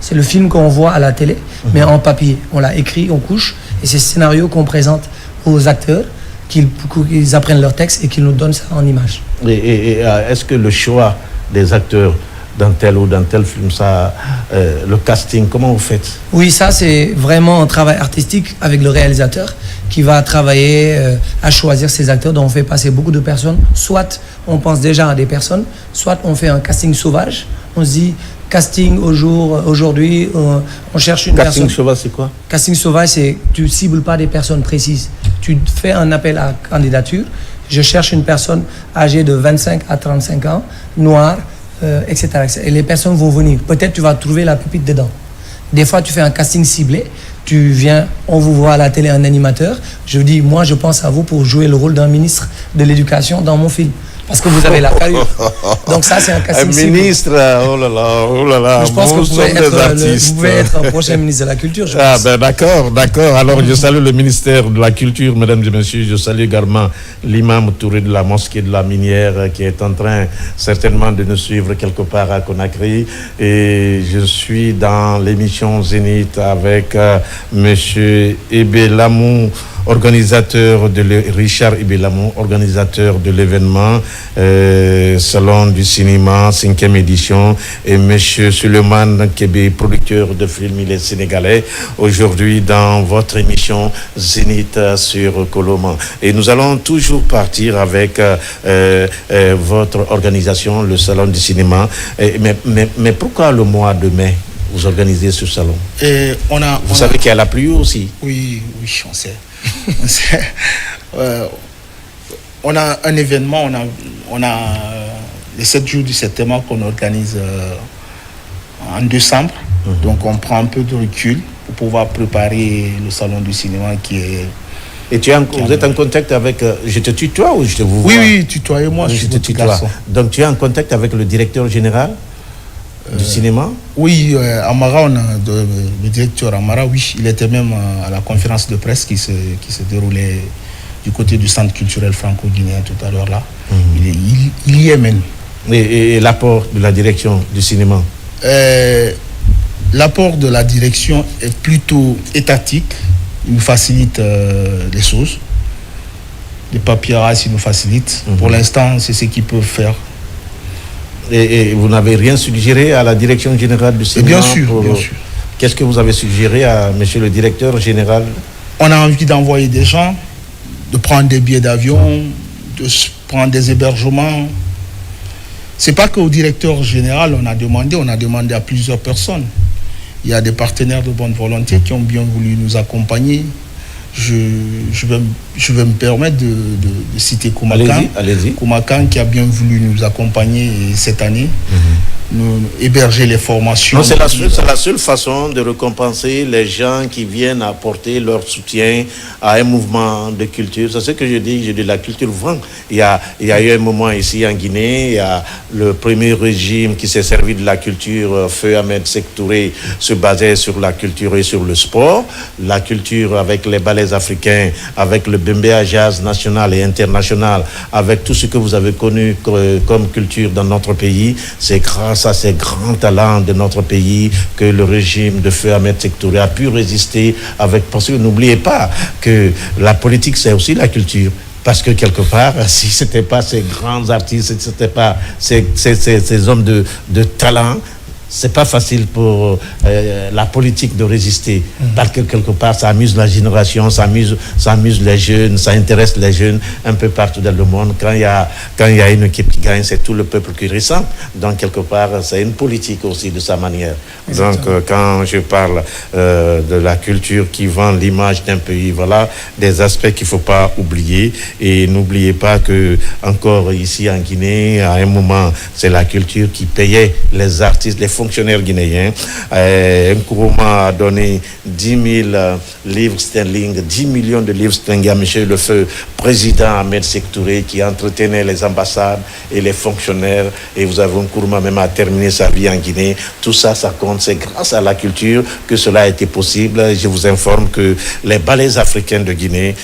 C'est le film qu'on voit à la télé, mais en papier. On l'a écrit, on couche, et c'est ce scénario qu'on présente aux acteurs, qu'ils apprennent leur texte et qu'ils nous donnent ça en image. Et est-ce que le choix des acteurs dans tel ou dans tel film, le casting, comment vous faites? Oui, ça c'est vraiment un travail artistique avec le réalisateur qui va travailler à choisir ses acteurs dont on fait passer beaucoup de personnes. Soit on pense déjà à des personnes, soit on fait un casting sauvage. On se dit casting aujourd'hui, on cherche une personne. Casting sauvage, c'est quoi? Casting sauvage, c'est tu cibles pas des personnes précises. Tu fais un appel à candidature. Je cherche une personne âgée de 25 à 35 ans, noire, etc., etc. Et les personnes vont venir. Peut-être tu vas trouver la pépite dedans. Des fois, tu fais un casting ciblé. Tu viens, on vous voit à la télé, un animateur. Je dis, moi, je pense à vous pour jouer le rôle d'un ministre de l'Éducation dans mon film. Parce que vous avez la carrure. Donc ça, c'est un casting ciblé. Un ministre, oh là là. Je pense que vous pouvez être un prochain ministre de la Culture. D'accord. Alors, je salue le ministère de la Culture, mesdames et messieurs. Je salue également l'imam Touré de la mosquée de la Minière qui est en train certainement de nous suivre quelque part à Conakry. Et je suis dans l'émission Zénith avec monsieur Ebe Lamou, Richard Ibelamou, organisateur de l'événement Salon du cinéma, 5e édition, et monsieur Suleiman Kébé, producteur de films, il est sénégalais, aujourd'hui dans votre émission Zénith sur Koloman. Et nous allons toujours partir avec votre organisation, le Salon du cinéma. Mais pourquoi le mois de mai vous organisez ce salon? Vous savez qu'il y a la pluie aussi? Oui, on sait. On a un événement, on a les 7 jours du septembre qu'on organise en décembre. Donc on prend un peu de recul pour pouvoir préparer le salon du cinéma qui est... Et vous êtes en contact avec... je te tutoie ou je te vous vois? Oui, tutoie-moi, je te tutoie. Donc tu es en contact avec le directeur général du cinéma? Oui, Amara, le directeur Amara, oui, il était même à la conférence de presse qui se déroulait du côté du centre culturel franco-guinéen tout à l'heure là. Il y est même. Et l'apport de la direction du cinéma? L'apport de la direction est plutôt étatique. ils nous facilitent les choses. Les papyrus, ils nous facilitent. Pour l'instant, c'est ce qu'ils peuvent faire. Et vous n'avez rien suggéré à la direction générale du cinéma? Bien sûr, bien sûr. Qu'est-ce que vous avez suggéré à monsieur le directeur général? On a envie d'envoyer des gens, de prendre des billets d'avion, de prendre des hébergements. C'est pas qu'au directeur général on a demandé à plusieurs personnes. Il y a des partenaires de bonne volonté qui ont bien voulu nous accompagner. Je vais me permettre de citer Koumakan. Allez-y. Koumakan qui a bien voulu nous accompagner cette année. Nous héberger les formations. Non, c'est la seule façon de récompenser les gens qui viennent apporter leur soutien à un mouvement de culture. C'est ce que je dis la culture vend. Il y a eu un moment ici en Guinée, il y a le premier régime qui s'est servi de la culture, Feu Ahmed Sékou Touré, se basait sur la culture et sur le sport. La culture avec les ballets africains, avec le Bembea Jazz national et international, avec tout ce que vous avez connu comme culture dans notre pays, c'est grâce à ces grands talents de notre pays que le régime de Feu Ahmed Sékou Touré a pu résister parce que n'oubliez pas que la politique c'est aussi la culture. Parce que quelque part, si ce n'était pas ces grands artistes, si ce n'était pas ces hommes de talent, c'est pas facile pour la politique de résister, parce que quelque part ça amuse la génération, ça amuse les jeunes, ça intéresse les jeunes un peu partout dans le monde. Quand il y a une équipe qui gagne, c'est tout le peuple qui ressent. Donc quelque part c'est une politique aussi de sa manière. Exactement. Donc quand je parle de la culture qui vend l'image d'un pays, voilà des aspects qu'il faut pas oublier. Et n'oubliez pas que encore ici en Guinée, à un moment, c'est la culture qui payait les artistes, les fonctionnaires guinéens. Nkrumah a donné 10 000 livres sterling, 10 millions de livres sterling à monsieur le feu président Ahmed Sékou Touré qui entretenait les ambassades et les fonctionnaires. Et vous avez Nkrumah même à terminer sa vie en Guinée. Tout ça, ça compte. C'est grâce à la culture que cela a été possible. Je vous informe que les ballets africains de Guinée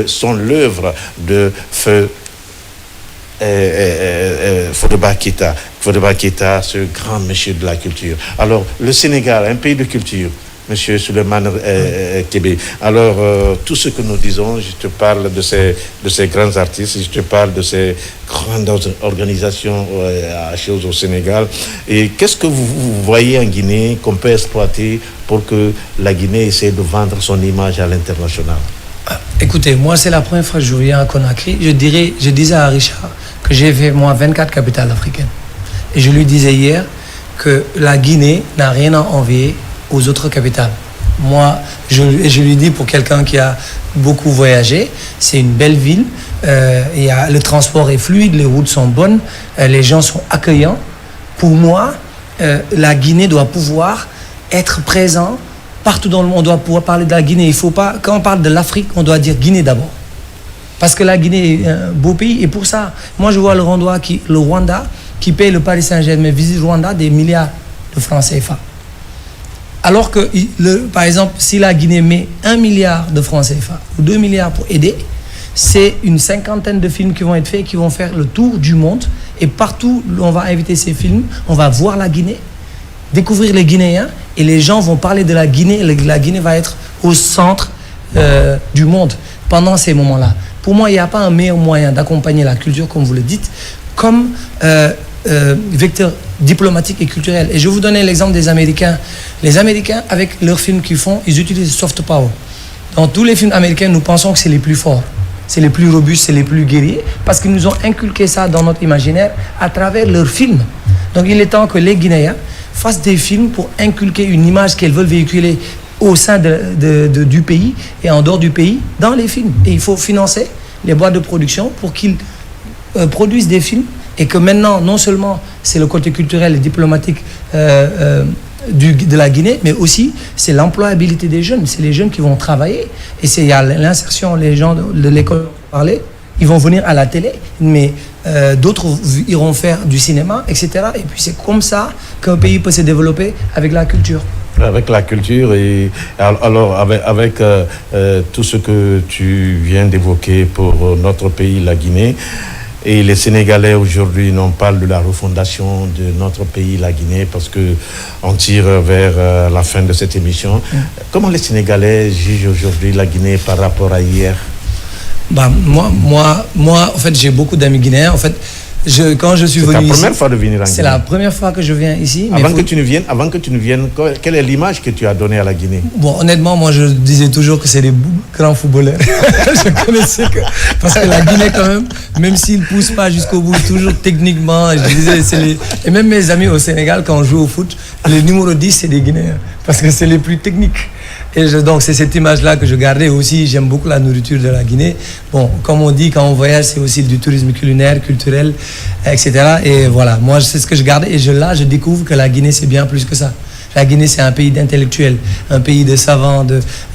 sont l'œuvre de feu Fodeba Keïta, ce grand monsieur de la culture. Alors, le Sénégal, un pays de culture, monsieur Souleymane Kébé. Alors, tout ce que nous disons, je te parle de ces grands artistes, je te parle de ces grandes organisations à choses au Sénégal. Et qu'est-ce que vous voyez en Guinée qu'on peut exploiter pour que la Guinée essaie de vendre son image à l'international? Écoutez, moi, c'est la première fois que je viens à Conakry. Je disais à Richard que j'ai fait, moi, 24 capitales africaines. Et je lui disais hier que la Guinée n'a rien à envier aux autres capitales. Moi, je lui dis, pour quelqu'un qui a beaucoup voyagé, c'est une belle ville. Le transport est fluide, les routes sont bonnes, les gens sont accueillants. Pour moi, la Guinée doit pouvoir être présent partout dans le monde. On doit pouvoir parler de la Guinée. Il faut pas, quand on parle de l'Afrique, on doit dire Guinée d'abord. Parce que la Guinée est un beau pays. Et pour ça, moi je vois le Rwanda qui paye le Paris Saint-Germain, visite Rwanda des milliards de francs CFA. Alors que, par exemple, si la Guinée met 1 milliard de francs CFA ou 2 milliards pour aider, c'est une 50aine de films qui vont être faits, qui vont faire le tour du monde. Et partout où on va inviter ces films, on va voir la Guinée, découvrir les Guinéens, et les gens vont parler de la Guinée. La Guinée va être au centre du monde pendant ces moments-là. Pour moi, il n'y a pas un meilleur moyen d'accompagner la culture, comme vous le dites, comme vecteur diplomatique et culturel. Et je vais vous donner l'exemple des Américains. Les Américains, avec leurs films qu'ils font, ils utilisent soft power. Dans tous les films américains, nous pensons que c'est les plus forts, c'est les plus robustes, c'est les plus guerriers, parce qu'ils nous ont inculqué ça dans notre imaginaire à travers leurs films. Donc il est temps que les Guinéens fassent des films pour inculquer une image qu'elles veulent véhiculer au sein du pays et en dehors du pays dans les films. Et il faut financer les boîtes de production pour qu'ils produisent des films, et que maintenant, non seulement c'est le côté culturel et diplomatique de la Guinée, mais aussi c'est l'employabilité des jeunes. C'est les jeunes qui vont travailler, et il y a l'insertion. Les gens de l'école parlaient, ils vont venir à la télé, mais d'autres iront faire du cinéma, etc. Et puis c'est comme ça qu'un pays peut se développer avec la culture. Avec la culture, et alors avec tout ce que tu viens d'évoquer pour notre pays, la Guinée, Et les Sénégalais aujourd'hui, on parle de la refondation de notre pays, la Guinée, parce qu'on tire vers la fin de cette émission. Comment les Sénégalais jugent aujourd'hui la Guinée par rapport à hier? Moi, en fait, j'ai beaucoup d'amis guinéens. En fait, quand je suis venu ici... C'est la première fois de venir en Guinée? C'est la première fois que je viens ici. Avant que tu ne viennes, quelle est l'image que tu as donnée à la Guinée? Bon, honnêtement, moi, je disais toujours que c'est des grands footballeurs. Je connaissais que... Parce que la Guinée, quand même s'ils ne poussent pas jusqu'au bout, toujours techniquement, je disais, et même mes amis au Sénégal, quand on joue au foot, le numéro 10, c'est des Guinéens. Parce que c'est les plus techniques. Et donc, c'est cette image-là que je gardais aussi. J'aime beaucoup la nourriture de la Guinée. Bon, comme on dit, quand on voyage, c'est aussi du tourisme culinaire, culturel, etc. Et voilà, moi, c'est ce que je garde. Et là, je découvre que la Guinée, c'est bien plus que ça. La Guinée, c'est un pays d'intellectuels, un pays de savants,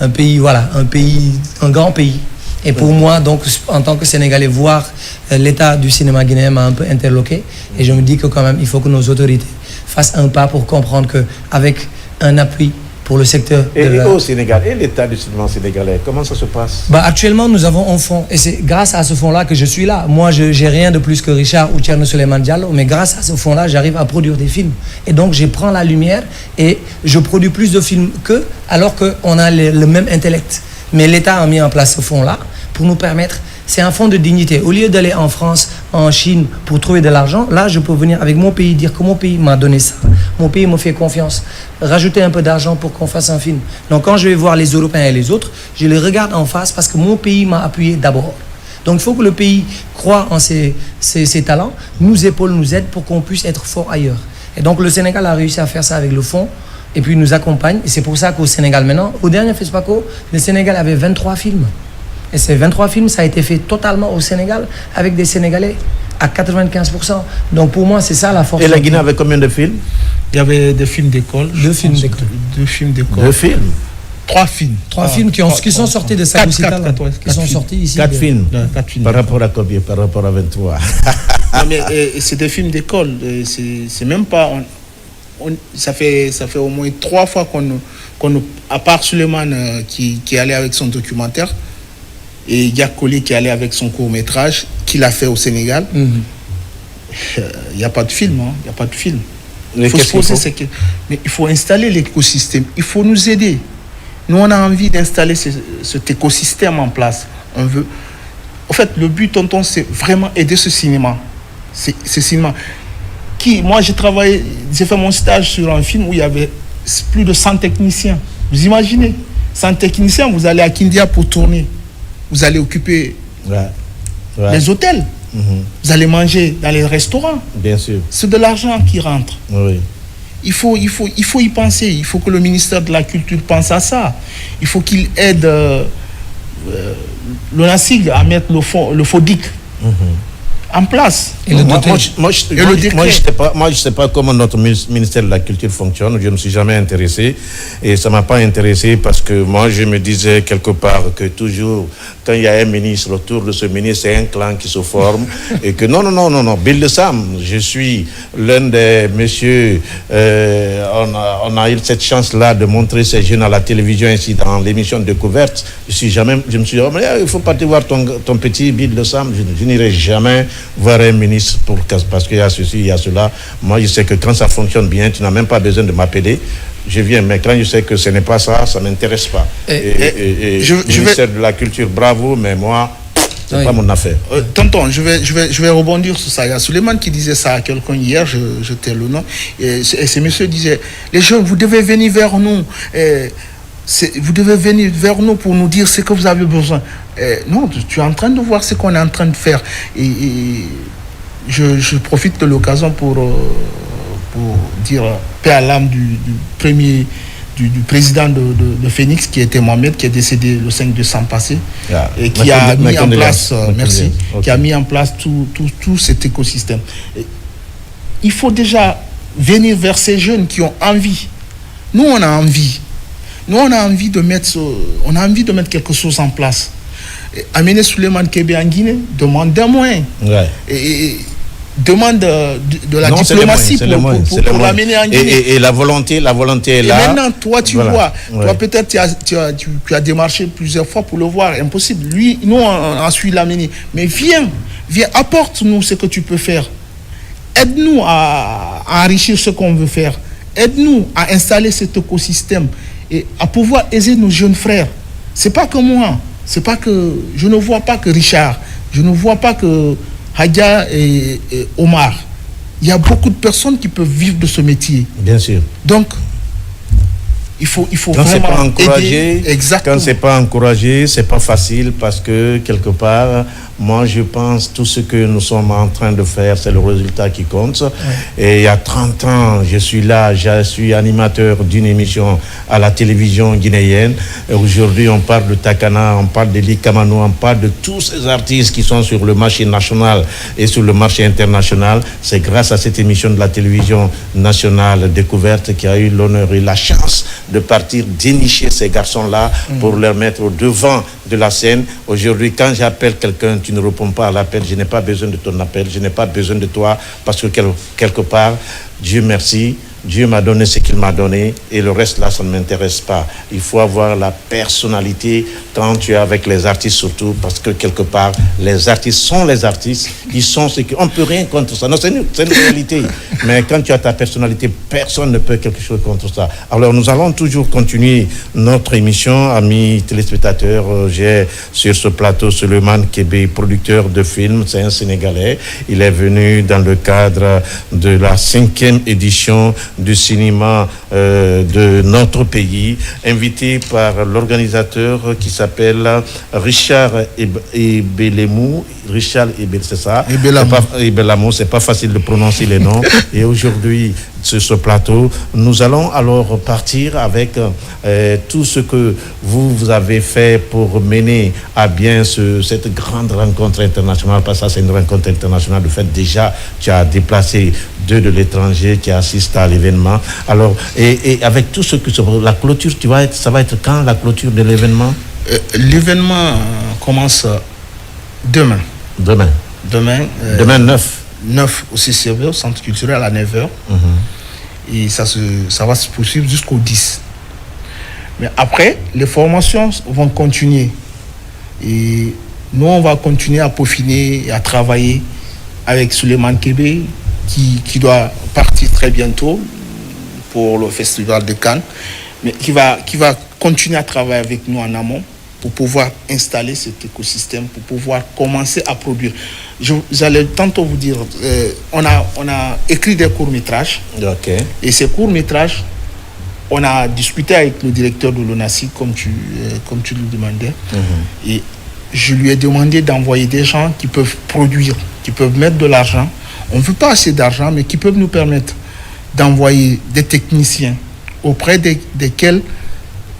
un grand pays. Et pour moi, donc, en tant que Sénégalais, voir l'état du cinéma guinéen m'a un peu interloqué. Et je me dis que quand même, il faut que nos autorités fassent un pas pour comprendre qu'avec un appui pour le secteur. Au Sénégal, et l'état du cinéma sénégalais, comment ça se passe? Actuellement, nous avons un fonds, et c'est grâce à ce fonds-là que je suis là. Moi, je n'ai rien de plus que Richard ou Thierno Souleymane Diallo, mais grâce à ce fonds-là, j'arrive à produire des films. Et donc, je prends la lumière et je produis plus de films qu'eux, alors qu'on a le même intellect. Mais l'État a mis en place ce fonds-là pour nous permettre... C'est un fonds de dignité. Au lieu d'aller en France, en Chine pour trouver de l'argent, là, je peux venir avec mon pays, dire que mon pays m'a donné ça. Mon pays me fait confiance. Rajouter un peu d'argent pour qu'on fasse un film. Donc, quand je vais voir les Européens et les autres, je les regarde en face parce que mon pays m'a appuyé d'abord. Donc, il faut que le pays croie en ses talents, nous épaule, nous aide pour qu'on puisse être fort ailleurs. Et donc, le Sénégal a réussi à faire ça avec le fonds et puis nous accompagne. Et c'est pour ça qu'au Sénégal, maintenant, au dernier FESPACO, le Sénégal avait 23 films. Et ces 23 films, ça a été fait totalement au Sénégal, avec des Sénégalais à 95%. Donc pour moi, c'est ça la force. Et la Guinée avait combien de films? Il y avait des films d'école. Deux films d'école. Deux films d'école. Deux films? Trois films. Trois films qui sont sortis de Sagousita, qui sont sortis ici. Quatre films. Par rapport à combien? Par rapport à 23. Non, mais c'est des films d'école. C'est même pas... ça fait au moins 3 fois qu'on à part Souleymane qui est allé avec son documentaire, et Yakoli qui est allé avec son court-métrage qu'il a fait au Sénégal. Il n'y a pas de film. Il n'y a pas de film. Il faut se poser mais il faut installer l'écosystème. Il faut nous aider. Nous, on a envie d'installer cet écosystème en place. On veut... En fait, le but, tonton, c'est vraiment aider ce cinéma. Ce cinéma. Moi, j'ai fait mon stage sur un film où il y avait plus de 100 techniciens. Vous imaginez 100 techniciens, vous allez à Kindia pour tourner. Vous allez occuper les hôtels. Vous allez manger dans les restaurants. Bien sûr. C'est de l'argent qui rentre. Oui. Il faut y penser. Il faut que le ministère de la Culture pense à ça. Il faut qu'il aide le NACIG à mettre le FODIC en place. Et moi, je sais pas comment notre ministère de la Culture fonctionne. Je ne me suis jamais intéressé. Et ça ne m'a pas intéressé parce que moi, je me disais quelque part que toujours, quand il y a un ministre, autour de ce ministre, c'est un clan qui se forme. Et que non. Bill de Sam, je suis l'un des messieurs. On a eu cette chance-là de montrer ces jeunes à la télévision, ainsi dans l'émission Découverte. Je me suis dit, oh, mais il faut pas te voir ton petit Bill de Sam. Je n'irai jamais voir un ministre parce qu'il y a ceci, il y a cela. Moi, je sais que quand ça fonctionne bien, tu n'as même pas besoin de m'appeler. Je viens, mais quand je sais que ce n'est pas ça, ça ne m'intéresse pas. Et le ministère de la Culture, bravo, mais moi, c'est pas mon affaire. Tonton, je vais rebondir sur ça. Il y a Souleymane qui disait ça à quelqu'un hier, je tais le nom. Et ce monsieur disait, les jeunes, vous devez venir vers nous. Vous devez venir vers nous pour nous dire ce que vous avez besoin. Non, tu es en train de voir ce qu'on est en train de faire. Et je profite de l'occasion pour dire paix à l'âme du président de Phoenix, qui était Mohamed, qui est décédé le 5 décembre passé, et qui a mis en place, qui a mis en place tout cet écosystème. Il faut déjà venir vers ces jeunes qui ont envie. Nous, on a envie. Nous, on a envie de mettre quelque chose en place. Amener Souleymane Kébé en Guinée demande des moyens. Et demande de la diplomatie pour l'amener en Guinée. Et la volonté est là. Et maintenant, toi, tu vois, toi peut-être tu as démarché plusieurs fois pour le voir, impossible. Lui, nous, on a su l'amener. Mais Viens, apporte-nous ce que tu peux faire. Aide-nous à enrichir ce qu'on veut faire. Aide-nous à installer cet écosystème et à pouvoir aider nos jeunes frères. C'est pas que moi, je ne vois pas que Richard, je ne vois pas que Hadja et Omar. Il y a beaucoup de personnes qui peuvent vivre de ce métier. Bien sûr. Donc, il faut quand vraiment c'est pas encouragé, exactement. Quand c'est pas encouragé, c'est pas facile parce que quelque part, moi je pense tout ce que nous sommes en train de faire, c'est le résultat qui compte. Ouais. Et il y a 30 ans, je suis animateur d'une émission à la télévision guinéenne. Et aujourd'hui, on parle de Takana, on parle de Likamano, on parle de tous ces artistes qui sont sur le marché national et sur le marché international. C'est grâce à cette émission de la télévision nationale Découverte qui a eu l'honneur et la chance de partir dénicher ces garçons-là pour leur mettre au devant de la scène. Aujourd'hui, quand j'appelle quelqu'un, tu ne réponds pas à l'appel, je n'ai pas besoin de ton appel, je n'ai pas besoin de toi, parce que quelque part, Dieu merci, Dieu m'a donné ce qu'il m'a donné et le reste là, ça ne m'intéresse pas. Il faut avoir la personnalité quand tu es avec les artistes surtout, parce que quelque part, les artistes sont les artistes, ils sont ceux qui... On ne peut rien contre ça. Non, c'est une réalité. Mais quand tu as ta personnalité, personne ne peut quelque chose contre ça. Alors nous allons toujours continuer notre émission, amis téléspectateurs. J'ai sur ce plateau Suleiman Kébé, producteur de films, c'est un Sénégalais. Il est venu dans le cadre de la 5e édition du cinéma de notre pays, invité par l'organisateur qui s'appelle Richard Ebelamou. Richard Ebelamou, c'est ça. Ebelamou, c'est pas facile de prononcer les noms. Et aujourd'hui, sur ce plateau, nous allons alors partir avec tout ce que vous avez fait pour mener à bien cette grande rencontre internationale, parce que ça c'est une rencontre internationale. De fait, déjà, tu as déplacé 2 de l'étranger qui assistent à l'événement. Alors, et avec tout ce que la clôture, ça va être quand la clôture de l'événement? L'événement commence demain. Demain 9. 9 au CCV, au Centre culturel, à 9h. Et ça va se poursuivre jusqu'au 10. Mais après, les formations vont continuer. Et nous, on va continuer à peaufiner et à travailler avec Suleiman Kébé, qui doit partir très bientôt pour le Festival de Cannes, mais qui va continuer à travailler avec nous en amont pour pouvoir installer cet écosystème, pour pouvoir commencer à produire. J'allais tantôt vous dire, on a écrit des courts-métrages. Okay. Et ces courts-métrages, on a discuté avec le directeur de l'ONACI, comme tu le demandais. Et je lui ai demandé d'envoyer des gens qui peuvent produire, qui peuvent mettre de l'argent. On ne veut pas assez d'argent, mais qui peuvent nous permettre d'envoyer des techniciens auprès desquels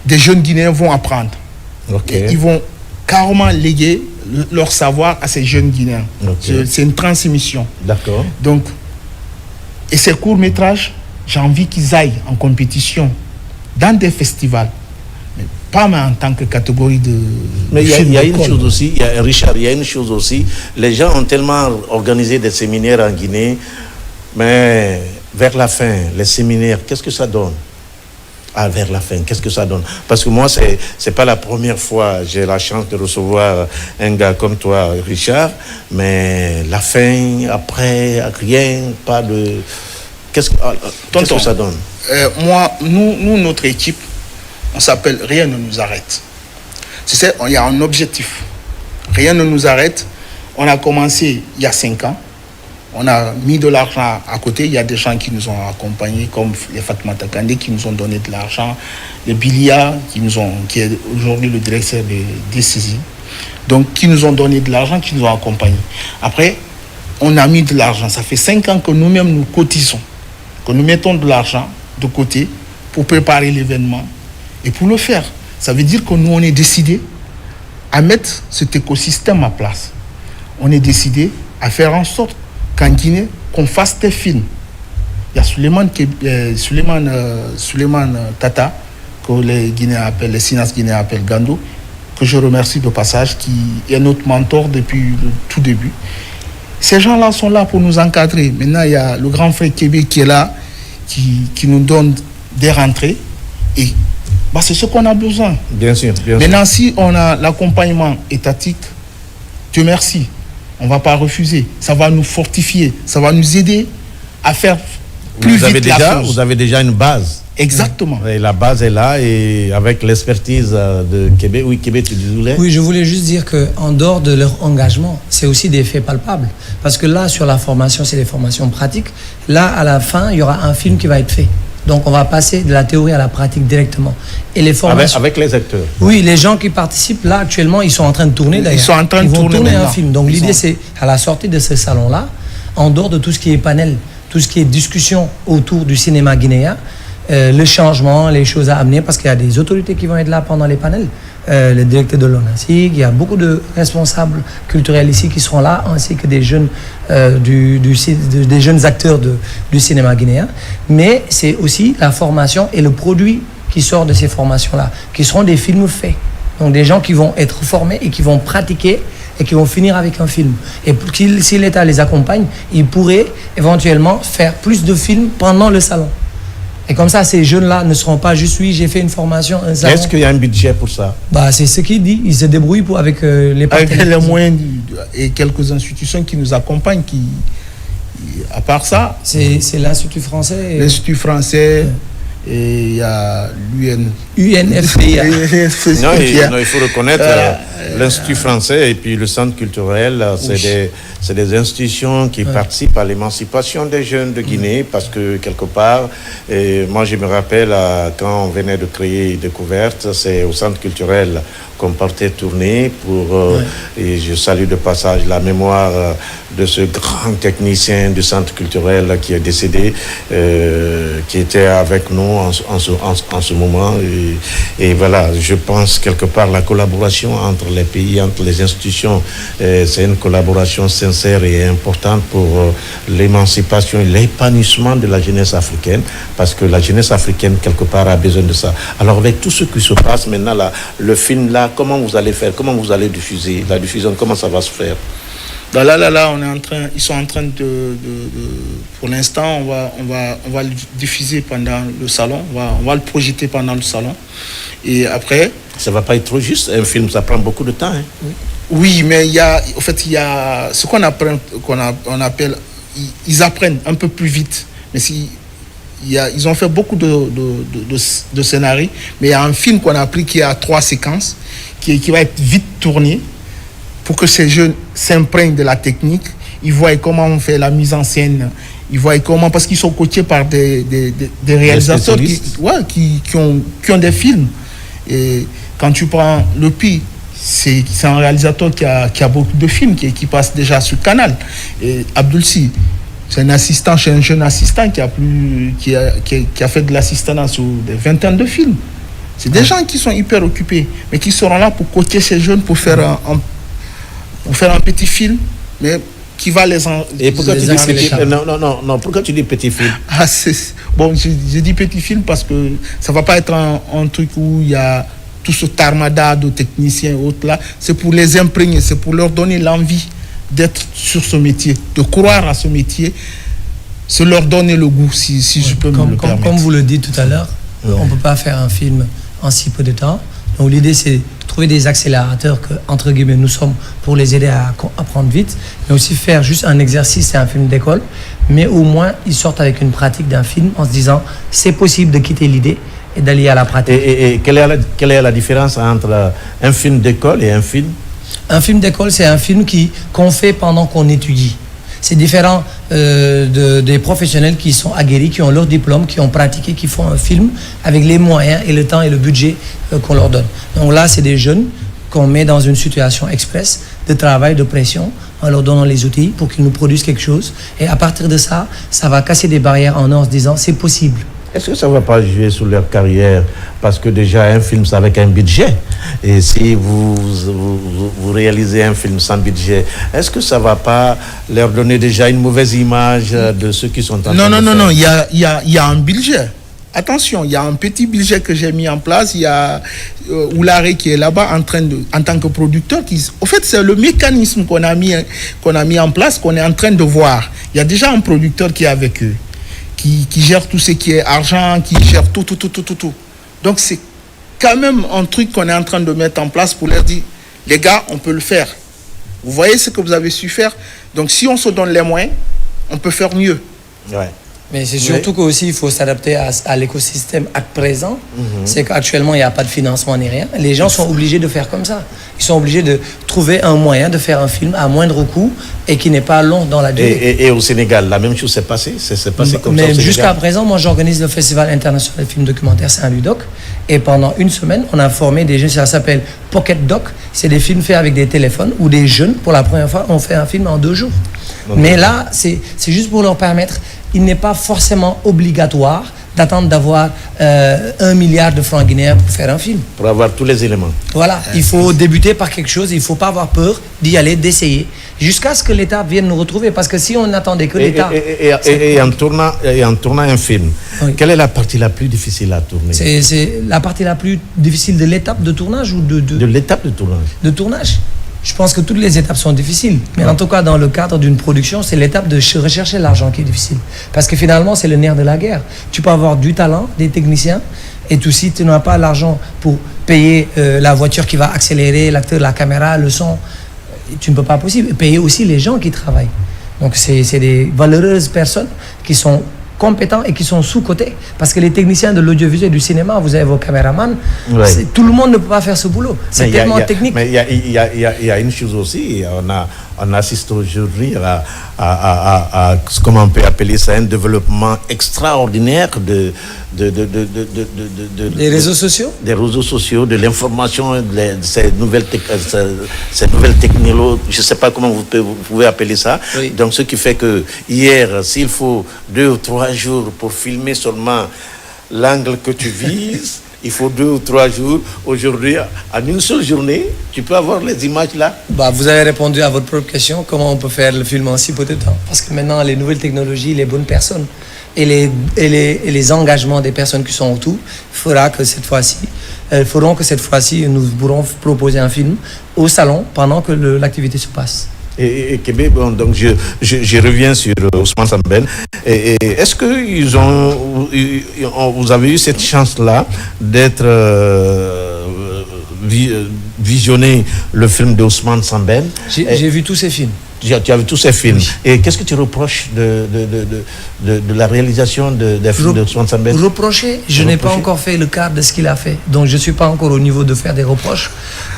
des jeunes Guinéens vont apprendre. Okay. Ils vont carrément léguer leur savoir à ces jeunes Guinéens. Okay. C'est une transmission. D'accord. Donc, et ces courts-métrages, j'ai envie qu'ils aillent en compétition dans des festivals. Mais pas en tant que catégorie de... Mais il y a une chose aussi, Richard, il y a une chose aussi. Les gens ont tellement organisé des séminaires en Guinée, mais vers la fin, les séminaires, qu'est-ce que ça donne? Vers la fin, qu'est-ce que ça donne? Parce que moi, c'est pas la première fois que j'ai la chance de recevoir un gars comme toi, Richard, mais la fin, après, rien, pas de... Qu'est-ce que ça donne? Nous, notre équipe, on s'appelle Rien ne nous arrête. Il y a un objectif. Rien ne nous arrête. On a commencé il y a 5 ans. On a mis de l'argent à côté. Il y a des gens qui nous ont accompagnés, comme les Fatmata Kandé, qui nous ont donné de l'argent. Les Bilia, qui est aujourd'hui le directeur de DCZ. Donc, qui nous ont donné de l'argent, qui nous ont accompagnés. Après, on a mis de l'argent. Ça fait 5 ans que nous-mêmes, nous cotisons. Que nous mettons de l'argent de côté pour préparer l'événement et pour le faire. Ça veut dire que nous, on est décidé à mettre cet écosystème en place. On est décidé à faire en sorte qu'en Guinée, qu'on fasse des films. Il y a Suleiman Tata, que les Guinéens appellent, les cinéastes guinéens appellent Gando, que je remercie de passage, qui est notre mentor depuis le tout début. Ces gens-là sont là pour nous encadrer. Maintenant, il y a le grand frère Kébé qui est là, qui nous donne des rentrées. Et c'est ce qu'on a besoin. Bien sûr. Maintenant, si on a l'accompagnement étatique, Dieu merci. on ne va pas refuser. Ça va nous fortifier, ça va nous aider à faire plus vite la chose. Vous avez déjà une base. Exactement. Et la base est là, et avec l'expertise de Québec. Oui, Québec, tu disais? Oui, je voulais juste dire qu'en dehors de leur engagement, c'est aussi des faits palpables. Parce que là, sur la formation, c'est des formations pratiques. Là, à la fin, il y aura un film qui va être fait. Donc, on va passer de la théorie à la pratique directement. Et les formations... Avec les acteurs. Oui, les gens qui participent, là, actuellement, ils sont en train de tourner, d'ailleurs. Ils sont en train de tourner un film. Donc, l'idée, c'est, à la sortie de ce salon-là, en dehors de tout ce qui est panel, tout ce qui est discussion autour du cinéma guinéen, le changement, les choses à amener, parce qu'il y a des autorités qui vont être là pendant les panels, le directeur de l'ONASIG, il y a beaucoup de responsables culturels ici qui seront là, ainsi que des jeunes, des jeunes acteurs du cinéma guinéen. Mais c'est aussi la formation et le produit qui sort de ces formations-là, qui seront des films faits. Donc des gens qui vont être formés et qui vont pratiquer et qui vont finir avec un film. Et si l'État les accompagne, ils pourraient éventuellement faire plus de films pendant le salon. Et comme ça, ces jeunes-là ne seront pas juste, oui, j'ai fait une formation, un salon. Est-ce qu'il y a un budget pour ça? C'est ce qu'il dit. Ils se débrouillent avec les partenaires. Avec les moyens et quelques institutions qui nous accompagnent. À part ça... C'est l'Institut français. L'Institut français... Et il y a UNFPA. Non, il faut reconnaître l'Institut français et puis le Centre culturel, c'est des institutions qui participent à l'émancipation des jeunes de Guinée, parce que quelque part, moi je me rappelle quand on venait de créer Découverte, c'est au Centre culturel qu'on partait tourner et je salue de passage la mémoire de ce grand technicien du Centre culturel qui est décédé, qui était avec nous en ce moment, et voilà, je pense quelque part la collaboration entre les pays, entre les institutions, c'est une collaboration sincère et importante pour l'émancipation et l'épanouissement de la jeunesse africaine, parce que la jeunesse africaine quelque part a besoin de ça. Alors avec tout ce qui se passe maintenant là, le film là, comment vous allez faire, comment vous allez diffuser, la diffusion, comment ça va se faire? Là, ils sont en train pour l'instant, on va le diffuser pendant le salon, on va le projeter pendant le salon, et après. Ça va pas être trop juste, un film, ça prend beaucoup de temps. Hein. Oui, mais il y a ce qu'on appelle, ils apprennent un peu plus vite, mais ils ont fait beaucoup de scénarios, mais il y a un film qu'on a pris qui a 3 séquences, qui va être vite tourné, pour que ces jeunes s'imprègnent de la technique, ils voient comment on fait la mise en scène, ils voient comment, parce qu'ils sont coachés par des réalisateurs qui ont des films. Et quand tu prends le Pi, c'est un réalisateur qui a beaucoup de films, qui passe déjà sur Canal. Et Abdoulsi, c'est un jeune assistant qui a fait de l'assistanat sur des vingtaines de films. C'est des gens qui sont hyper occupés, mais qui seront là pour coacher ces jeunes, pour faire un petit film, mais qui va les en... Et pourquoi tu dis petit film? Non, pourquoi tu dis petit film? J'ai dit petit film parce que ça va pas être un truc où il y a tout ce tarmada de techniciens et autres là. C'est pour les imprégner, c'est pour leur donner l'envie d'être sur ce métier, de croire à ce métier, c'est leur donner le goût, si je peux me le permettre. Comme vous le dites tout à l'heure, on ne peut pas faire un film en si peu de temps. Donc l'idée, c'est de trouver des accélérateurs que, entre guillemets, nous sommes pour les aider à apprendre vite, mais aussi faire juste un exercice, c'est un film d'école, mais au moins ils sortent avec une pratique d'un film en se disant c'est possible de quitter l'idée et d'aller à la pratique. Et quelle est la différence entre un film d'école et un film? Un film d'école, c'est un film qu'on fait pendant qu'on étudie. C'est différent des professionnels qui sont aguerris, qui ont leur diplôme, qui ont pratiqué, qui font un film avec les moyens et le temps et le budget qu'on leur donne. Donc là, c'est des jeunes qu'on met dans une situation express de travail, de pression, en leur donnant les outils pour qu'ils nous produisent quelque chose. Et à partir de ça, ça va casser des barrières en se disant c'est possible. Est-ce que ça ne va pas jouer sur leur carrière? Parce que déjà, un film, c'est avec un budget. Et si vous réalisez un film sans budget, est-ce que ça ne va pas leur donner déjà une mauvaise image de ceux qui sont en train de faire? Non, il y a un budget. Attention, il y a un petit budget que j'ai mis en place. Il y a Oularé qui est là-bas en tant que producteur. Au fait, c'est le mécanisme qu'on a mis en place, qu'on est en train de voir. Il y a déjà un producteur qui est avec eux, qui gère tout ce qui est argent, qui gère tout. Donc c'est quand même un truc qu'on est en train de mettre en place pour leur dire, les gars, on peut le faire. Vous voyez ce que vous avez su faire. Donc si on se donne les moyens, on peut faire mieux. Ouais. Mais c'est surtout qu'aussi il faut s'adapter à l'écosystème à présent. C'est qu'actuellement il n'y a pas de financement ni rien. Les gens sont obligés de faire comme ça. Ils sont obligés de trouver un moyen de faire un film à moindre coût et qui n'est pas long dans la durée. Et au Sénégal, la même chose s'est passée. C'est passé comme ça. Mais jusqu'à présent, moi j'organise le Festival international de films documentaires Saint-Ludoc. Et pendant une semaine, on a formé des jeunes. Ça s'appelle Pocket Doc. C'est des films faits avec des téléphones où des jeunes, pour la première fois, ont fait un film en 2 jours. Mais là, c'est juste pour leur permettre. Il n'est pas forcément obligatoire d'attendre d'avoir 1 milliard de francs guinéens pour faire un film. Pour avoir tous les éléments. Voilà, il faut débuter par quelque chose, il ne faut pas avoir peur d'y aller, d'essayer, jusqu'à ce que l'État vienne nous retrouver. Parce que si on attendait que l'État... Et en tournant un film, quelle est la partie la plus difficile à tourner? C'est la partie la plus difficile de l'étape de tournage ou de l'étape de tournage? De tournage. Je pense que toutes les étapes sont difficiles. Mais en tout cas, dans le cadre d'une production, c'est l'étape de rechercher l'argent qui est difficile. Parce que finalement, c'est le nerf de la guerre. Tu peux avoir du talent, des techniciens, et tout si tu n'as pas l'argent pour payer la voiture qui va accélérer, l'acteur, la caméra, le son, tu ne peux pas possible. Et payer aussi les gens qui travaillent. Donc, c'est des valeureuses personnes qui sont compétents et qui sont sous-cotés. Parce que les techniciens de l'audiovisuel et du cinéma, vous avez vos caméramans, tout le monde ne peut pas faire ce boulot. C'est tellement technique. Mais il y a une chose aussi, on assiste aujourd'hui à ce qu'on peut appeler ça un développement extraordinaire des réseaux sociaux. Des réseaux sociaux, de l'information, ces nouvelles technologies, je ne sais pas comment vous pouvez appeler ça. Oui. Donc ce qui fait que hier, s'il faut 2 ou 3 jours pour filmer seulement l'angle que tu vises, il faut 2 ou 3 jours. Aujourd'hui, en une seule journée, tu peux avoir les images là. Vous avez répondu à votre propre question, comment on peut faire le film en si peu de temps. Parce que maintenant, les nouvelles technologies, les bonnes personnes et les engagements des personnes qui sont autour feront que cette fois-ci, nous pourrons proposer un film au salon pendant que l'activité se passe. Et Kébé, bon, donc je reviens sur Ousmane Sembène. Est-ce que vous avez eu cette chance-là d'être visionner le film d'Ousmane Sembène? J'ai vu tous ces films. Tu as vu tous ces films. Oui. Et qu'est-ce que tu reproches de la réalisation des films d'Ousmane Sembène? Reprocher, je n'ai pas encore fait le quart de ce qu'il a fait. Donc je ne suis pas encore au niveau de faire des reproches.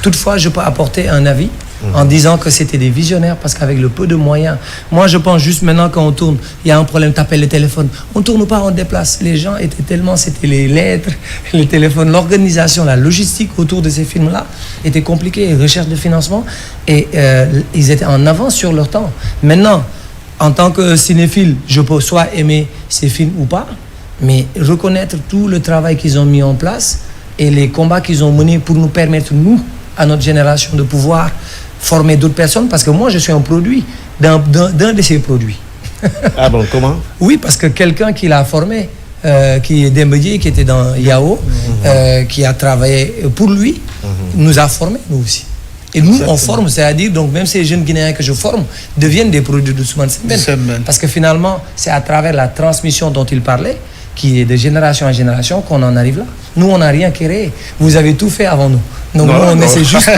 Toutefois, je peux apporter un avis en disant que c'était des visionnaires parce qu'avec le peu de moyens, moi je pense juste maintenant quand on tourne, il y a un problème, tu appelles le téléphone, on ne tourne pas, on déplace. Les gens étaient tellement, c'était les lettres, le téléphone, l'organisation, la logistique autour de ces films-là était compliquée, recherche de financement et ils étaient en avance sur leur temps. Maintenant, en tant que cinéphile, je peux soit aimer ces films ou pas, mais reconnaître tout le travail qu'ils ont mis en place et les combats qu'ils ont menés pour nous permettre, nous, à notre génération, de pouvoir former d'autres personnes, parce que moi, je suis un produit d'un de ces produits. Ah bon, comment? Oui, parce que quelqu'un qui l'a formé, qui est Dembélé, qui était dans Yao, qui a travaillé pour lui, nous a formés, nous aussi. Et nous, on forme, c'est-à-dire, donc même ces jeunes Guinéens que je forme deviennent des produits d'Ousmane Sembène. Parce que finalement, c'est à travers la transmission dont il parlait, qui est de génération en génération, qu'on en arrive là. Nous, on n'a rien créé. Vous avez tout fait avant nous. Donc, on essaie juste...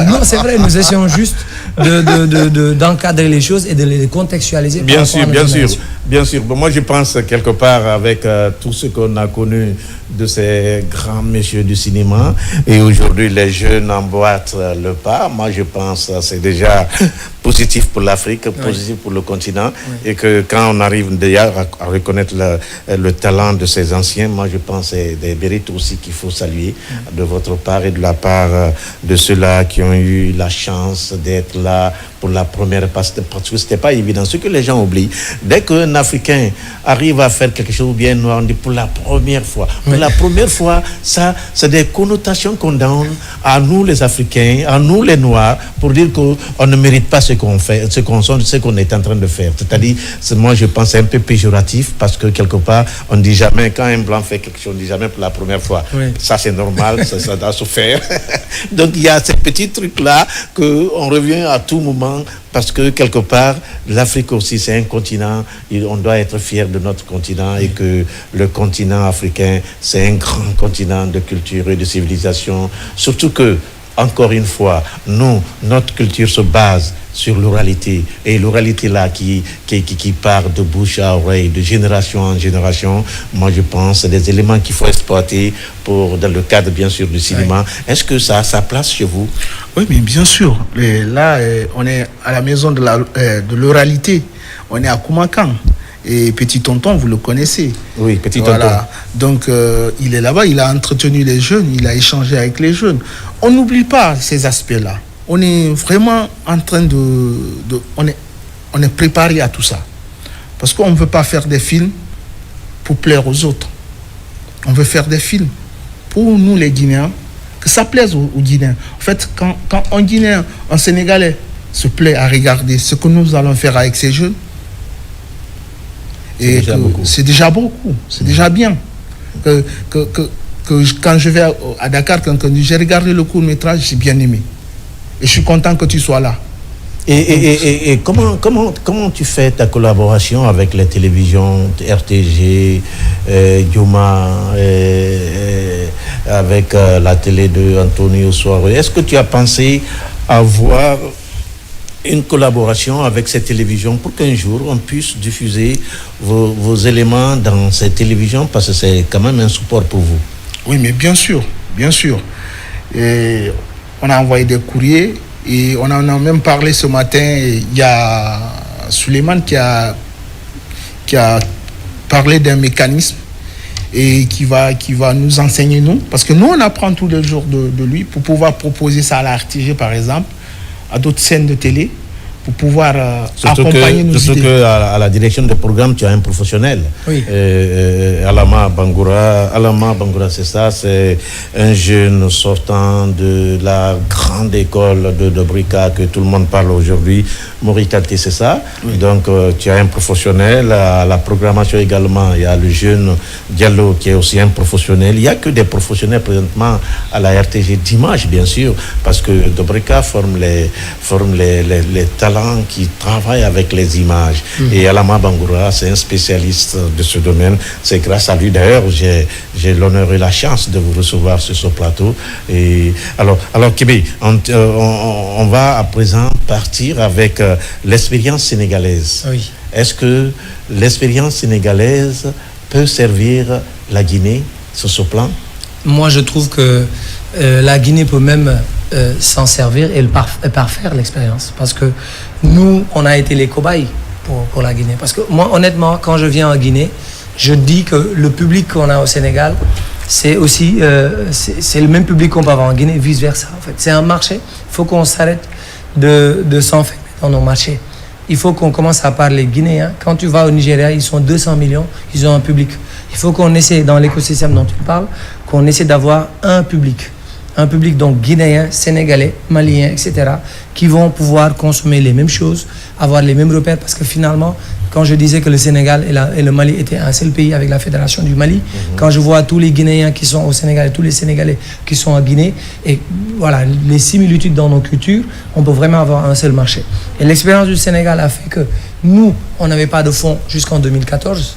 Non, c'est vrai, nous essayons juste d'encadrer les choses et de les contextualiser. Bien sûr, bien sûr. Bien sûr. Bon, moi, je pense quelque part avec tout ce qu'on a connu de ces grands messieurs du cinéma et aujourd'hui les jeunes emboîtent le pas. Moi, je pense que c'est déjà positif pour l'Afrique, positif pour le continent et que quand on arrive déjà à reconnaître le talent de ces anciens, moi, je pense que c'est des mérites aussi qu'il faut saluer de votre part et de la part de ceux-là qui ont eu la chance d'être là pour la première parce que c'était pas évident. Ce que les gens oublient, dès qu'un Africain arrive à faire quelque chose bien noir, on dit pour la première fois. Pour la première fois, ça, c'est des connotations qu'on donne à nous les Africains, à nous les Noirs, pour dire qu'on ne mérite pas ce qu'on fait, ce qu'on est en train de faire. C'est-à-dire, moi je pense c'est un peu péjoratif parce que quelque part, on ne dit jamais, quand un blanc fait quelque chose, on ne dit jamais pour la première fois. Ça c'est normal, ça doit se faire. Donc il y a ces petits trucs-là qu'on revient à tout moment parce que quelque part, l'Afrique aussi, c'est un continent, on doit être fier de notre continent et que le continent africain, c'est un grand continent de culture et de civilisation. Surtout que encore une fois, nous, notre culture se base sur l'oralité, et l'oralité là qui part de bouche à oreille, de génération en génération. Moi je pense c'est des éléments qu'il faut exploiter dans le cadre bien sûr du cinéma. Ouais. Est-ce que ça a sa place chez vous? Oui, mais bien sûr. Et là, on est à la maison de l'oralité. On est à Koumakan. Et Petit Tonton, vous le connaissez. Oui, Petit Tonton. Donc, il est là-bas, il a entretenu les jeunes, il a échangé avec les jeunes. On n'oublie pas ces aspects-là. On est vraiment en train on est préparé à tout ça. Parce qu'on ne veut pas faire des films pour plaire aux autres. On veut faire des films pour nous, les Guinéens, que ça plaise aux Guinéens. En fait, quand un Guinéen, un Sénégalais se plaît à regarder ce que nous allons faire avec ces jeunes, c'est déjà beaucoup, c'est déjà bien. Que quand je vais à Dakar, quand j'ai regardé le court-métrage, j'ai bien aimé. Et je suis content que tu sois là. Et comment tu fais ta collaboration avec les télévisions RTG, Yuma, avec la télé de Antonio Soare? Est-ce que tu as pensé avoir une collaboration avec ces télévisions pour qu'un jour on puisse diffuser vos éléments dans ces télévisions, parce que c'est quand même un support pour vous? Oui, mais bien sûr, bien sûr. Et on a envoyé des courriers et on en a même parlé ce matin. Il y a Suleiman qui a parlé d'un mécanisme et qui va nous enseigner, nous, parce que nous on apprend tous les jours de lui, pour pouvoir proposer ça à la RTG par exemple, à d'autres scènes de télé, pour pouvoir accompagner nos idées. Surtout qu'à la direction de programme, tu as un professionnel. Oui. Alama Bangoura, c'est ça, c'est un jeune sortant de la grande école de Brika que tout le monde parle aujourd'hui. Morikate, c'est ça. Oui. Donc, tu as un professionnel. À la programmation également, il y a le jeune Diallo qui est aussi un professionnel. Il n'y a que des professionnels présentement à la RTG d'image, bien sûr, parce que Dobrika forme les talents qui travaillent avec les images. Et Alama Bangoura, c'est un spécialiste de ce domaine. C'est grâce à lui, d'ailleurs, j'ai l'honneur et la chance de vous recevoir sur ce plateau. Et alors Kébé, on va à présent partir avec l'expérience sénégalaise. Oui. Est-ce que l'expérience sénégalaise peut servir la Guinée sur ce plan? Moi, je trouve que la Guinée peut même s'en servir et parfaire l'expérience. Parce que nous, on a été les cobayes pour la Guinée. Parce que moi, honnêtement, quand je viens en Guinée, je dis que le public qu'on a au Sénégal, c'est aussi c'est le même public qu'on peut avoir en Guinée, vice-versa. En fait, c'est un marché. Il faut qu'on s'arrête de s'enfermer dans nos marchés. Il faut qu'on commence à parler guinéen. Quand tu vas au Nigeria, ils sont 200 millions, ils ont un public. Il faut qu'on essaie, dans l'écosystème dont tu parles, qu'on essaie d'avoir un public donc guinéen, sénégalais, malien, etc., qui vont pouvoir consommer les mêmes choses, avoir les mêmes repères, parce que finalement, quand je disais que le Sénégal et le Mali étaient un seul pays avec la fédération du Mali, quand je vois tous les Guinéens qui sont au Sénégal et tous les Sénégalais qui sont en Guinée, et voilà, les similitudes dans nos cultures, on peut vraiment avoir un seul marché. Et l'expérience du Sénégal a fait que nous, on n'avait pas de fonds jusqu'en 2014.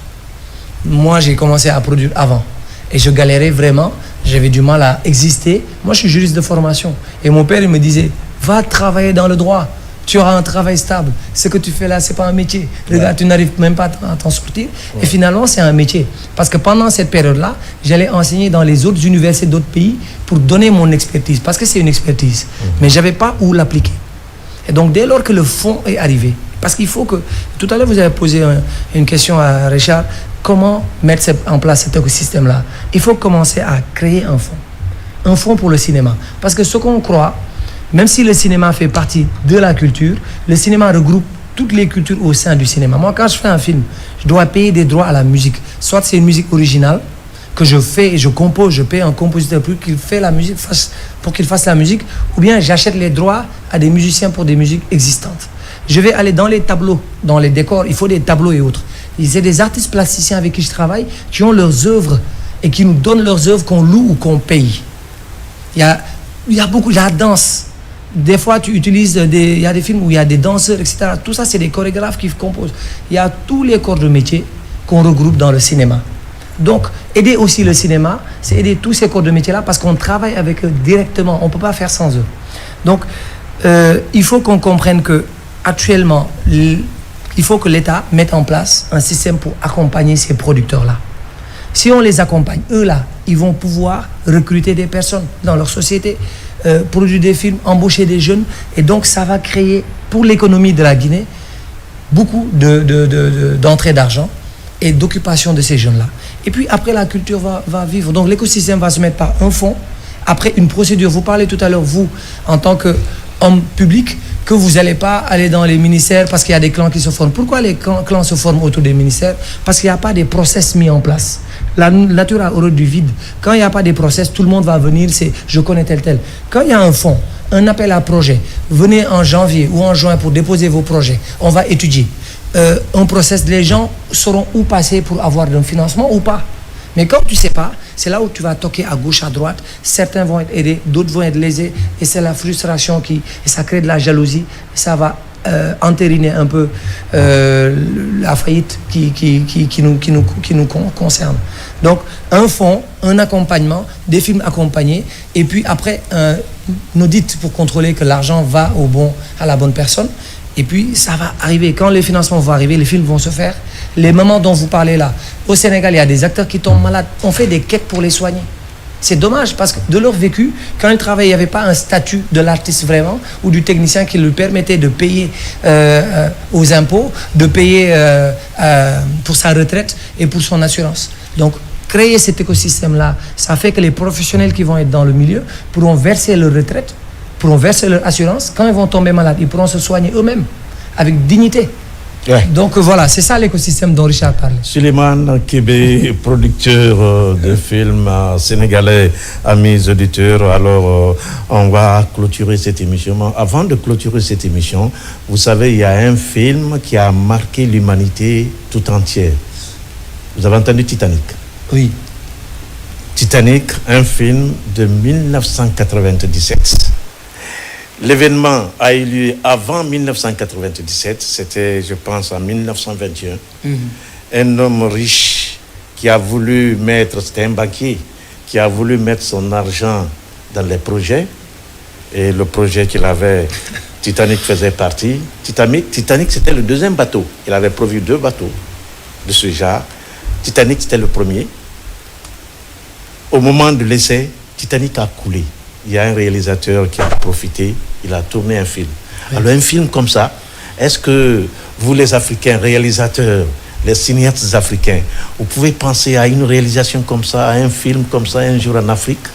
Moi, j'ai commencé à produire avant. Et je galérais vraiment, j'avais du mal à exister. Moi, je suis juriste de formation. Et mon père, il me disait, va travailler dans le droit. Tu auras un travail stable. Ce que tu fais là, ce n'est pas un métier. Regarde, tu n'arrives même pas à t'en sortir. Et finalement, c'est un métier. Parce que pendant cette période-là, j'allais enseigner dans les autres universités d'autres pays pour donner mon expertise. Parce que c'est une expertise. Mais je n'avais pas où l'appliquer. Et donc, dès lors que le fonds est arrivé, parce qu'il faut que... Tout à l'heure, vous avez posé une question à Richard. Comment mettre en place cet écosystème-là? Il faut commencer à créer un fonds pour le cinéma. Parce que ce qu'on croit, même si le cinéma fait partie de la culture, le cinéma regroupe toutes les cultures au sein du cinéma. Moi, quand je fais un film, je dois payer des droits à la musique. Soit c'est une musique originale que je fais et je compose, je paye un compositeur pour qu'il fasse la musique, ou bien j'achète les droits à des musiciens pour des musiques existantes. Je vais aller dans les tableaux, dans les décors, il faut des tableaux et autres. C'est des artistes plasticiens avec qui je travaille qui ont leurs œuvres et qui nous donnent leurs œuvres qu'on loue ou qu'on paye. Il y a beaucoup, la danse. Des fois, tu utilises il y a des films où il y a des danseurs, etc. Tout ça, c'est des chorégraphes qui composent. Il y a tous les corps de métier qu'on regroupe dans le cinéma. Donc, aider aussi le cinéma, c'est aider tous ces corps de métier-là parce qu'on travaille avec eux directement. On ne peut pas faire sans eux. Donc, il faut qu'on comprenne que actuellement, il faut que l'État mette en place un système pour accompagner ces producteurs-là. Si on les accompagne, eux-là, ils vont pouvoir recruter des personnes dans leur société, produire des films, embaucher des jeunes. Et donc, ça va créer, pour l'économie de la Guinée, beaucoup d'entrées d'argent et d'occupation de ces jeunes-là. Et puis, après, la culture va vivre. Donc, l'écosystème va se mettre par un fonds, après une procédure. Vous parlez tout à l'heure, vous, en tant qu'homme public, que vous n'allez pas aller dans les ministères parce qu'il y a des clans qui se forment. Pourquoi les clans se forment autour des ministères? Parce qu'il n'y a pas des process mis en place. La nature a horreur du vide. Quand il n'y a pas des process, tout le monde va venir, c'est je connais tel. Quand il y a un fonds, un appel à projet, venez en janvier ou en juin pour déposer vos projets, on va étudier. Un process, les gens sauront où passer pour avoir un financement ou pas. Mais quand tu ne sais pas, c'est là où tu vas toquer à gauche, à droite. Certains vont être aidés, d'autres vont être lésés. Et c'est la frustration et ça crée de la jalousie. Et ça va entériner un peu la faillite qui nous concerne. Donc, un fonds, un accompagnement, des films accompagnés. Et puis après, un audit pour contrôler que l'argent va à la bonne personne. Et puis, ça va arriver. Quand les financements vont arriver, les films vont se faire. Les moments dont vous parlez là, au Sénégal, il y a des acteurs qui tombent malades. On fait des quêtes pour les soigner. C'est dommage parce que de leur vécu, quand ils travaillaient, il n'y avait pas un statut de l'artiste vraiment ou du technicien qui lui permettait de payer aux impôts, de payer pour sa retraite et pour son assurance. Donc, créer cet écosystème-là, ça fait que les professionnels qui vont être dans le milieu pourront verser leur retraite, pourront verser leur assurance. Quand ils vont tomber malades, ils pourront se soigner eux-mêmes avec dignité. Ouais. Donc voilà, c'est ça l'écosystème dont Richard parlait. Suleiman Kébé, producteur de films sénégalais, amis auditeurs. Alors, on va clôturer cette émission. Avant de clôturer cette émission, vous savez, il y a un film qui a marqué l'humanité tout entière. Vous avez entendu Titanic? Oui. Titanic, un film de 1997. L'événement a eu lieu avant 1997, c'était, je pense, en 1921. Un homme riche qui a voulu mettre, c'était un banquier, qui a voulu mettre son argent dans les projets. Et le projet qu'il avait, Titanic faisait partie. Titanic, c'était le deuxième bateau. Il avait prévu 2 bateaux de ce genre. Titanic, c'était le premier. Au moment de l'essai, Titanic a coulé. Il y a un réalisateur qui a profité, il a tourné un film. Oui. Alors un film comme ça, est-ce que vous les Africains, réalisateurs, les cinéastes africains, vous pouvez penser à une réalisation comme ça, à un film comme ça un jour en Afrique?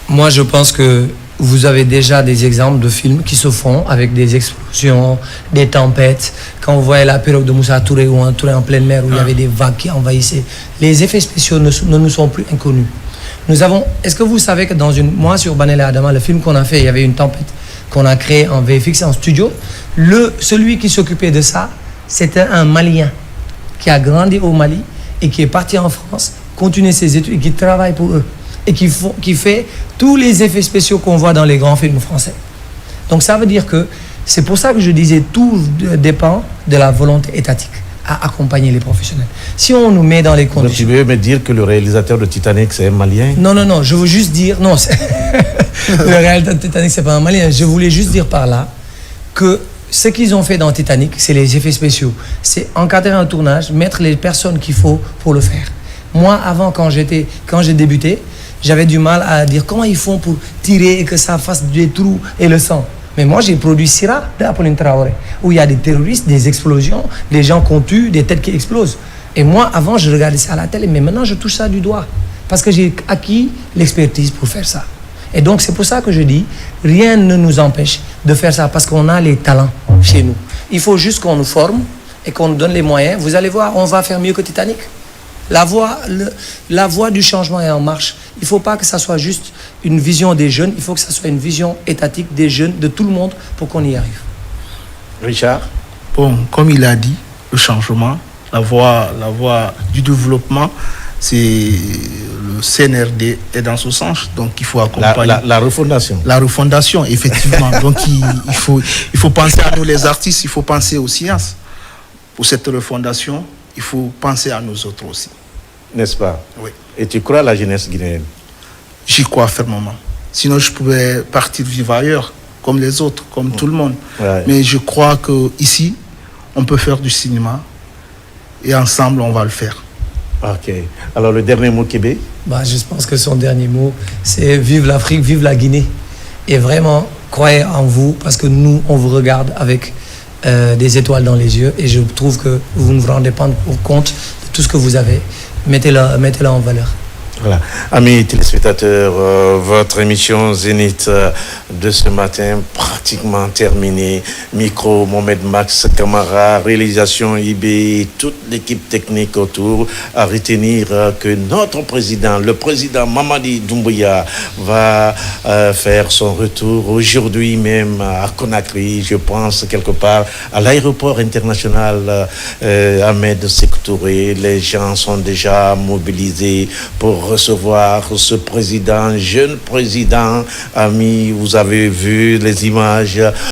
Moi je pense que vous avez déjà des exemples de films qui se font avec des explosions, des tempêtes. Quand vous voyez la pirogue de Moussa Touré ou un Touré en pleine mer où il y avait des vagues qui envahissaient, les effets spéciaux ne nous sont plus inconnus. Est-ce que vous savez que moi sur Banel et Adama, le film qu'on a fait, il y avait une tempête qu'on a créée en VFX en studio. Celui qui s'occupait de ça, c'était un Malien qui a grandi au Mali et qui est parti en France, continue ses études et qui travaille pour eux et qui fait tous les effets spéciaux qu'on voit dans les grands films français. Donc ça veut dire que c'est pour ça que je disais tout dépend de la volonté étatique à accompagner les professionnels. Si on nous met dans les conditions... Tu veux me dire que le réalisateur de Titanic, c'est un Malien? Non, je veux juste dire... Non, le réalisateur de Titanic, c'est pas un Malien. Je voulais juste dire par là que ce qu'ils ont fait dans Titanic, c'est les effets spéciaux. C'est encadrer un tournage, mettre les personnes qu'il faut pour le faire. Moi, avant, quand j'ai débuté, j'avais du mal à dire comment ils font pour tirer et que ça fasse des trous et le sang. Mais moi, j'ai produit Sira d'Apolline Traoré, où il y a des terroristes, des explosions, des gens qu'on tue, des têtes qui explosent. Et moi, avant, je regardais ça à la télé, mais maintenant, je touche ça du doigt. Parce que j'ai acquis l'expertise pour faire ça. Et donc, c'est pour ça que je dis, rien ne nous empêche de faire ça, parce qu'on a les talents chez nous. Il faut juste qu'on nous forme et qu'on nous donne les moyens. Vous allez voir, on va faire mieux que Titanic. La voie du changement est en marche. Il ne faut pas que ça soit juste une vision des jeunes, il faut que ça soit une vision étatique des jeunes, de tout le monde, pour qu'on y arrive. Richard? Bon, comme il a dit, le changement, la voie du développement, c'est le CNRD est dans ce sens, donc il faut accompagner. La refondation. La refondation, effectivement. Donc il faut penser à nous les artistes, il faut penser aux sciences. Pour cette refondation, il faut penser à nous autres aussi. N'est-ce pas? Oui. Et tu crois à la jeunesse guinéenne? J'y crois fermement. Sinon, je pouvais partir vivre ailleurs, comme les autres, comme tout le monde. Ouais. Mais je crois qu'ici, on peut faire du cinéma et ensemble, on va le faire. Ok. Alors, le dernier mot, Kébé? Je pense que son dernier mot, c'est vive l'Afrique, vive la Guinée. Et vraiment, croyez en vous, parce que nous, on vous regarde avec des étoiles dans les yeux. Et je trouve que vous ne vous rendez pas compte de tout ce que vous avez. Mettez-la en valeur. Voilà. Amis téléspectateurs, votre émission Zénith de ce matin pratiquement terminée. Micro, Mohamed Max Camara, réalisation IB, toute l'équipe technique autour, à retenir que notre président, le président Mamadi Doumbouya, va faire son retour aujourd'hui même à Conakry, je pense quelque part à l'aéroport international Ahmed Sékou Touré. Les gens sont déjà mobilisés pour recevoir ce président, jeune président. Amis, vous avez vu les images